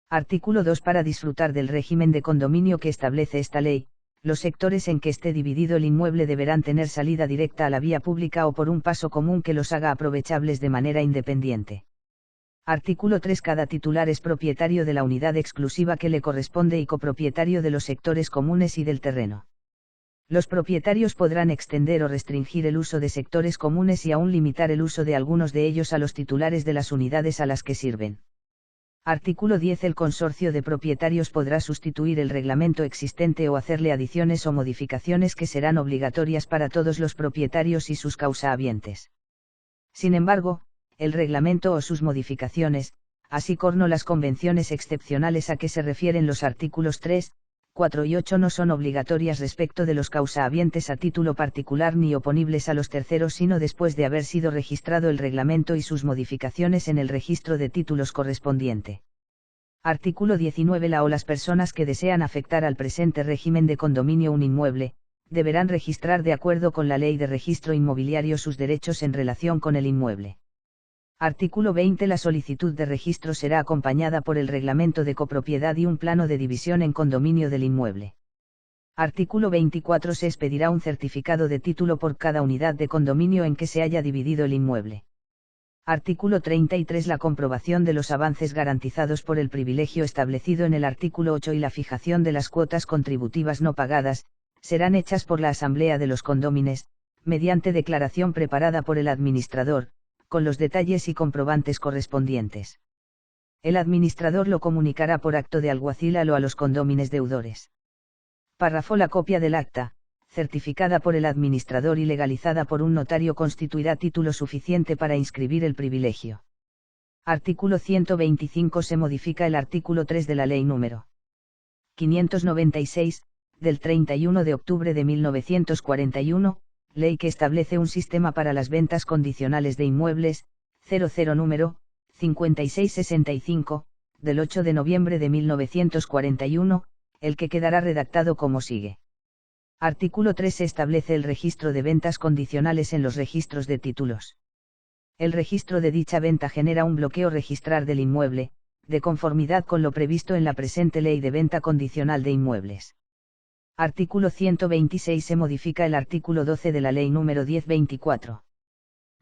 Artículo 2. Para disfrutar del régimen de condominio que establece esta ley, los sectores en que esté dividido el inmueble deberán tener salida directa a la vía pública o por un paso común que los haga aprovechables de manera independiente. Artículo 3. Cada titular es propietario de la unidad exclusiva que le corresponde y copropietario de los sectores comunes y del terreno. Los propietarios podrán extender o restringir el uso de sectores comunes y aún limitar el uso de algunos de ellos a los titulares de las unidades a las que sirven. Artículo 10. El consorcio de propietarios podrá sustituir el reglamento existente o hacerle adiciones o modificaciones que serán obligatorias para todos los propietarios y sus causahabientes. Sin embargo, el reglamento o sus modificaciones, así como las convenciones excepcionales a que se refieren los artículos 3, 4 y 8 no son obligatorias respecto de los causahabientes a título particular ni oponibles a los terceros sino después de haber sido registrado el reglamento y sus modificaciones en el registro de títulos correspondiente. Artículo 19. La o las personas que desean afectar al presente régimen de condominio un inmueble, deberán registrar de acuerdo con la Ley de Registro Inmobiliario sus derechos en relación con el inmueble. Artículo 20. La solicitud de registro será acompañada por el reglamento de copropiedad y un plano de división en condominio del inmueble. Artículo 24. Se expedirá un certificado de título por cada unidad de condominio en que se haya dividido el inmueble. Artículo 33. La comprobación de los avances garantizados por el privilegio establecido en el artículo 8 y la fijación de las cuotas contributivas no pagadas, serán hechas por la Asamblea de los Condómines, mediante declaración preparada por el administrador, con los detalles y comprobantes correspondientes. El administrador lo comunicará por acto de alguacil a los condómines deudores. Párrafo. La copia del acta, certificada por el administrador y legalizada por un notario, constituirá título suficiente para inscribir el privilegio. Artículo 125. Se modifica el artículo 3 de la Ley número 596, del 31 de octubre de 1941, ley que establece un sistema para las ventas condicionales de inmuebles, 00 número 5665, del 8 de noviembre de 1941, el que quedará redactado como sigue. Artículo 3. Se establece el registro de ventas condicionales en los registros de títulos. El registro de dicha venta genera un bloqueo registral del inmueble, de conformidad con lo previsto en la presente Ley de Venta Condicional de Inmuebles. Artículo 126. Se modifica el artículo 12 de la Ley número 1024.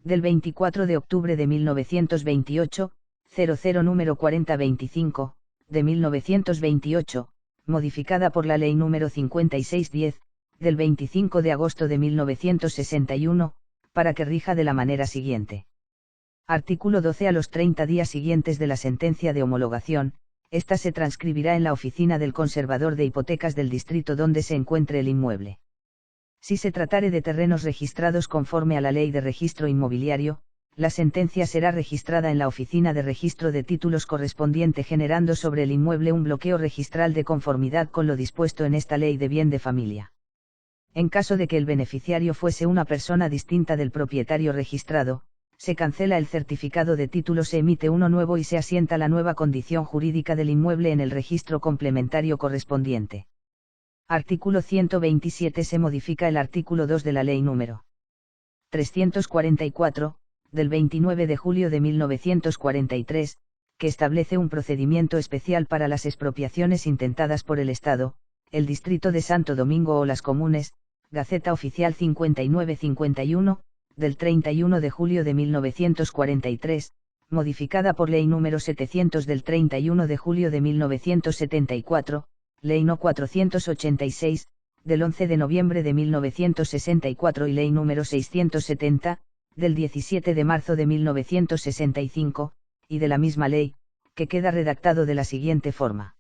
Del 24 de octubre de 1928, 00 número 4025, de 1928, modificada por la Ley número 5610, del 25 de agosto de 1961, para que rija de la manera siguiente. Artículo 12. A los 30 días siguientes de la sentencia de homologación, esta se transcribirá en la oficina del conservador de hipotecas del distrito donde se encuentre el inmueble. Si se tratare de terrenos registrados conforme a la Ley de Registro Inmobiliario, la sentencia será registrada en la oficina de registro de títulos correspondiente, generando sobre el inmueble un bloqueo registral de conformidad con lo dispuesto en esta Ley de Bien de Familia. En caso de que el beneficiario fuese una persona distinta del propietario registrado, se cancela el certificado de título, se emite uno nuevo y se asienta la nueva condición jurídica del inmueble en el registro complementario correspondiente. Artículo 127. Se modifica el artículo 2 de la Ley número 344, del 29 de julio de 1943, que establece un procedimiento especial para las expropiaciones intentadas por el Estado, el Distrito de Santo Domingo o las comunes, Gaceta Oficial 5951, del 31 de julio de 1943, modificada por Ley número 700 del 31 de julio de 1974, Ley No. 486, del 11 de noviembre de 1964 y Ley número 670, del 17 de marzo de 1965, y de la misma ley, que queda redactado de la siguiente forma.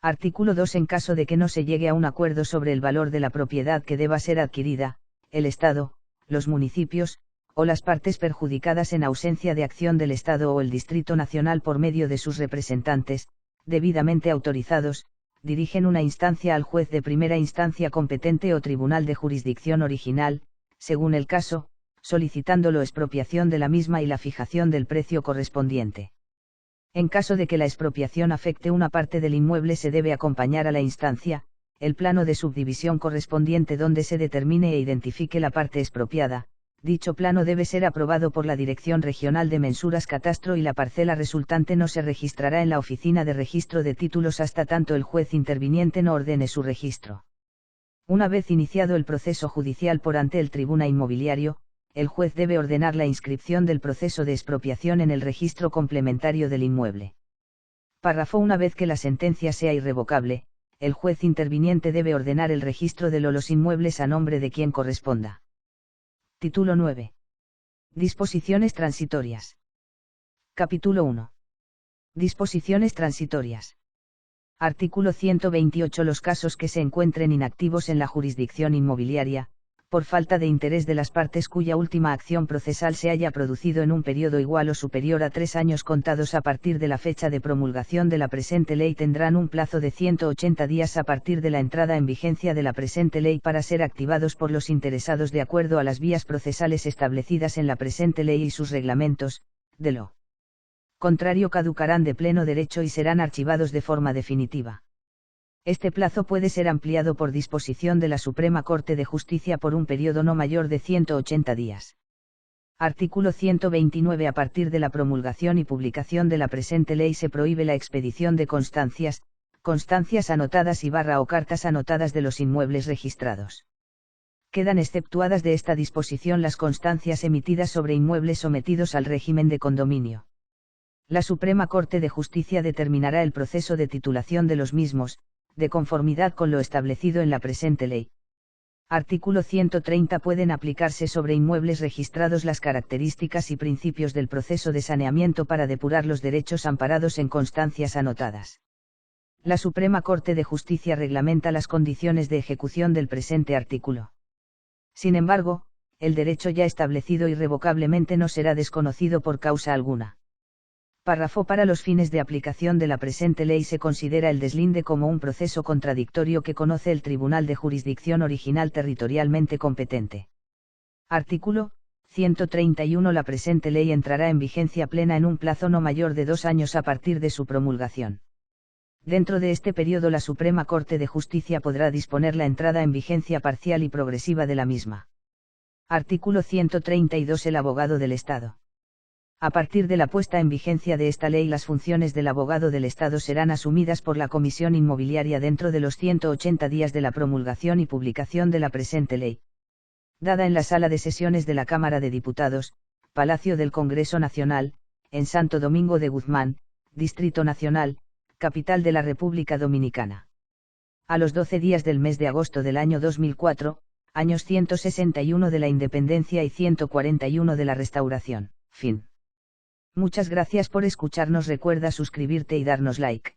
Artículo 2. En caso de que no se llegue a un acuerdo sobre el valor de la propiedad que deba ser adquirida, el Estado, los municipios, o las partes perjudicadas en ausencia de acción del Estado o el Distrito Nacional por medio de sus representantes, debidamente autorizados, dirigen una instancia al juez de primera instancia competente o tribunal de jurisdicción original, según el caso, solicitando la expropiación de la misma y la fijación del precio correspondiente. En caso de que la expropiación afecte una parte del inmueble, se debe acompañar a la instancia el plano de subdivisión correspondiente donde se determine e identifique la parte expropiada. Dicho plano debe ser aprobado por la Dirección Regional de Mensuras Catastro y la parcela resultante no se registrará en la oficina de registro de títulos hasta tanto el juez interviniente no ordene su registro. Una vez iniciado el proceso judicial por ante el Tribunal Inmobiliario, el juez debe ordenar la inscripción del proceso de expropiación en el registro complementario del inmueble. Párrafo. Una vez que la sentencia sea irrevocable, el juez interviniente debe ordenar el registro de los inmuebles a nombre de quien corresponda. Título 9. Disposiciones transitorias. Capítulo 1. Disposiciones transitorias. Artículo 128. Los casos que se encuentren inactivos en la jurisdicción inmobiliaria, por falta de interés de las partes cuya última acción procesal se haya producido en un periodo igual o superior a 3 años contados a partir de la fecha de promulgación de la presente ley, tendrán un plazo de 180 días a partir de la entrada en vigencia de la presente ley para ser activados por los interesados de acuerdo a las vías procesales establecidas en la presente ley y sus reglamentos. De lo contrario, caducarán de pleno derecho y serán archivados de forma definitiva. Este plazo puede ser ampliado por disposición de la Suprema Corte de Justicia por un periodo no mayor de 180 días. Artículo 129. A partir de la promulgación y publicación de la presente ley se prohíbe la expedición de constancias, constancias anotadas y / o cartas anotadas de los inmuebles registrados. Quedan exceptuadas de esta disposición las constancias emitidas sobre inmuebles sometidos al régimen de condominio. La Suprema Corte de Justicia determinará el proceso de titulación de los mismos, de conformidad con lo establecido en la presente ley. Artículo 130. Pueden aplicarse sobre inmuebles registrados las características y principios del proceso de saneamiento para depurar los derechos amparados en constancias anotadas. La Suprema Corte de Justicia reglamenta las condiciones de ejecución del presente artículo. Sin embargo, el derecho ya establecido irrevocablemente no será desconocido por causa alguna. Párrafo. Para los fines de aplicación de la presente ley se considera el deslinde como un proceso contradictorio que conoce el Tribunal de Jurisdicción Original territorialmente competente. Artículo 131. La presente ley entrará en vigencia plena en un plazo no mayor de 2 años a partir de su promulgación. Dentro de este periodo la Suprema Corte de Justicia podrá disponer la entrada en vigencia parcial y progresiva de la misma. Artículo 132. El abogado del Estado. A partir de la puesta en vigencia de esta ley, las funciones del abogado del Estado serán asumidas por la Comisión Inmobiliaria dentro de los 180 días de la promulgación y publicación de la presente ley. Dada en la Sala de Sesiones de la Cámara de Diputados, Palacio del Congreso Nacional, en Santo Domingo de Guzmán, Distrito Nacional, capital de la República Dominicana. A los 12 días del mes de agosto del año 2004, años 161 de la Independencia y 141 de la Restauración. Fin. Muchas gracias por escucharnos. Recuerda suscribirte y darnos like.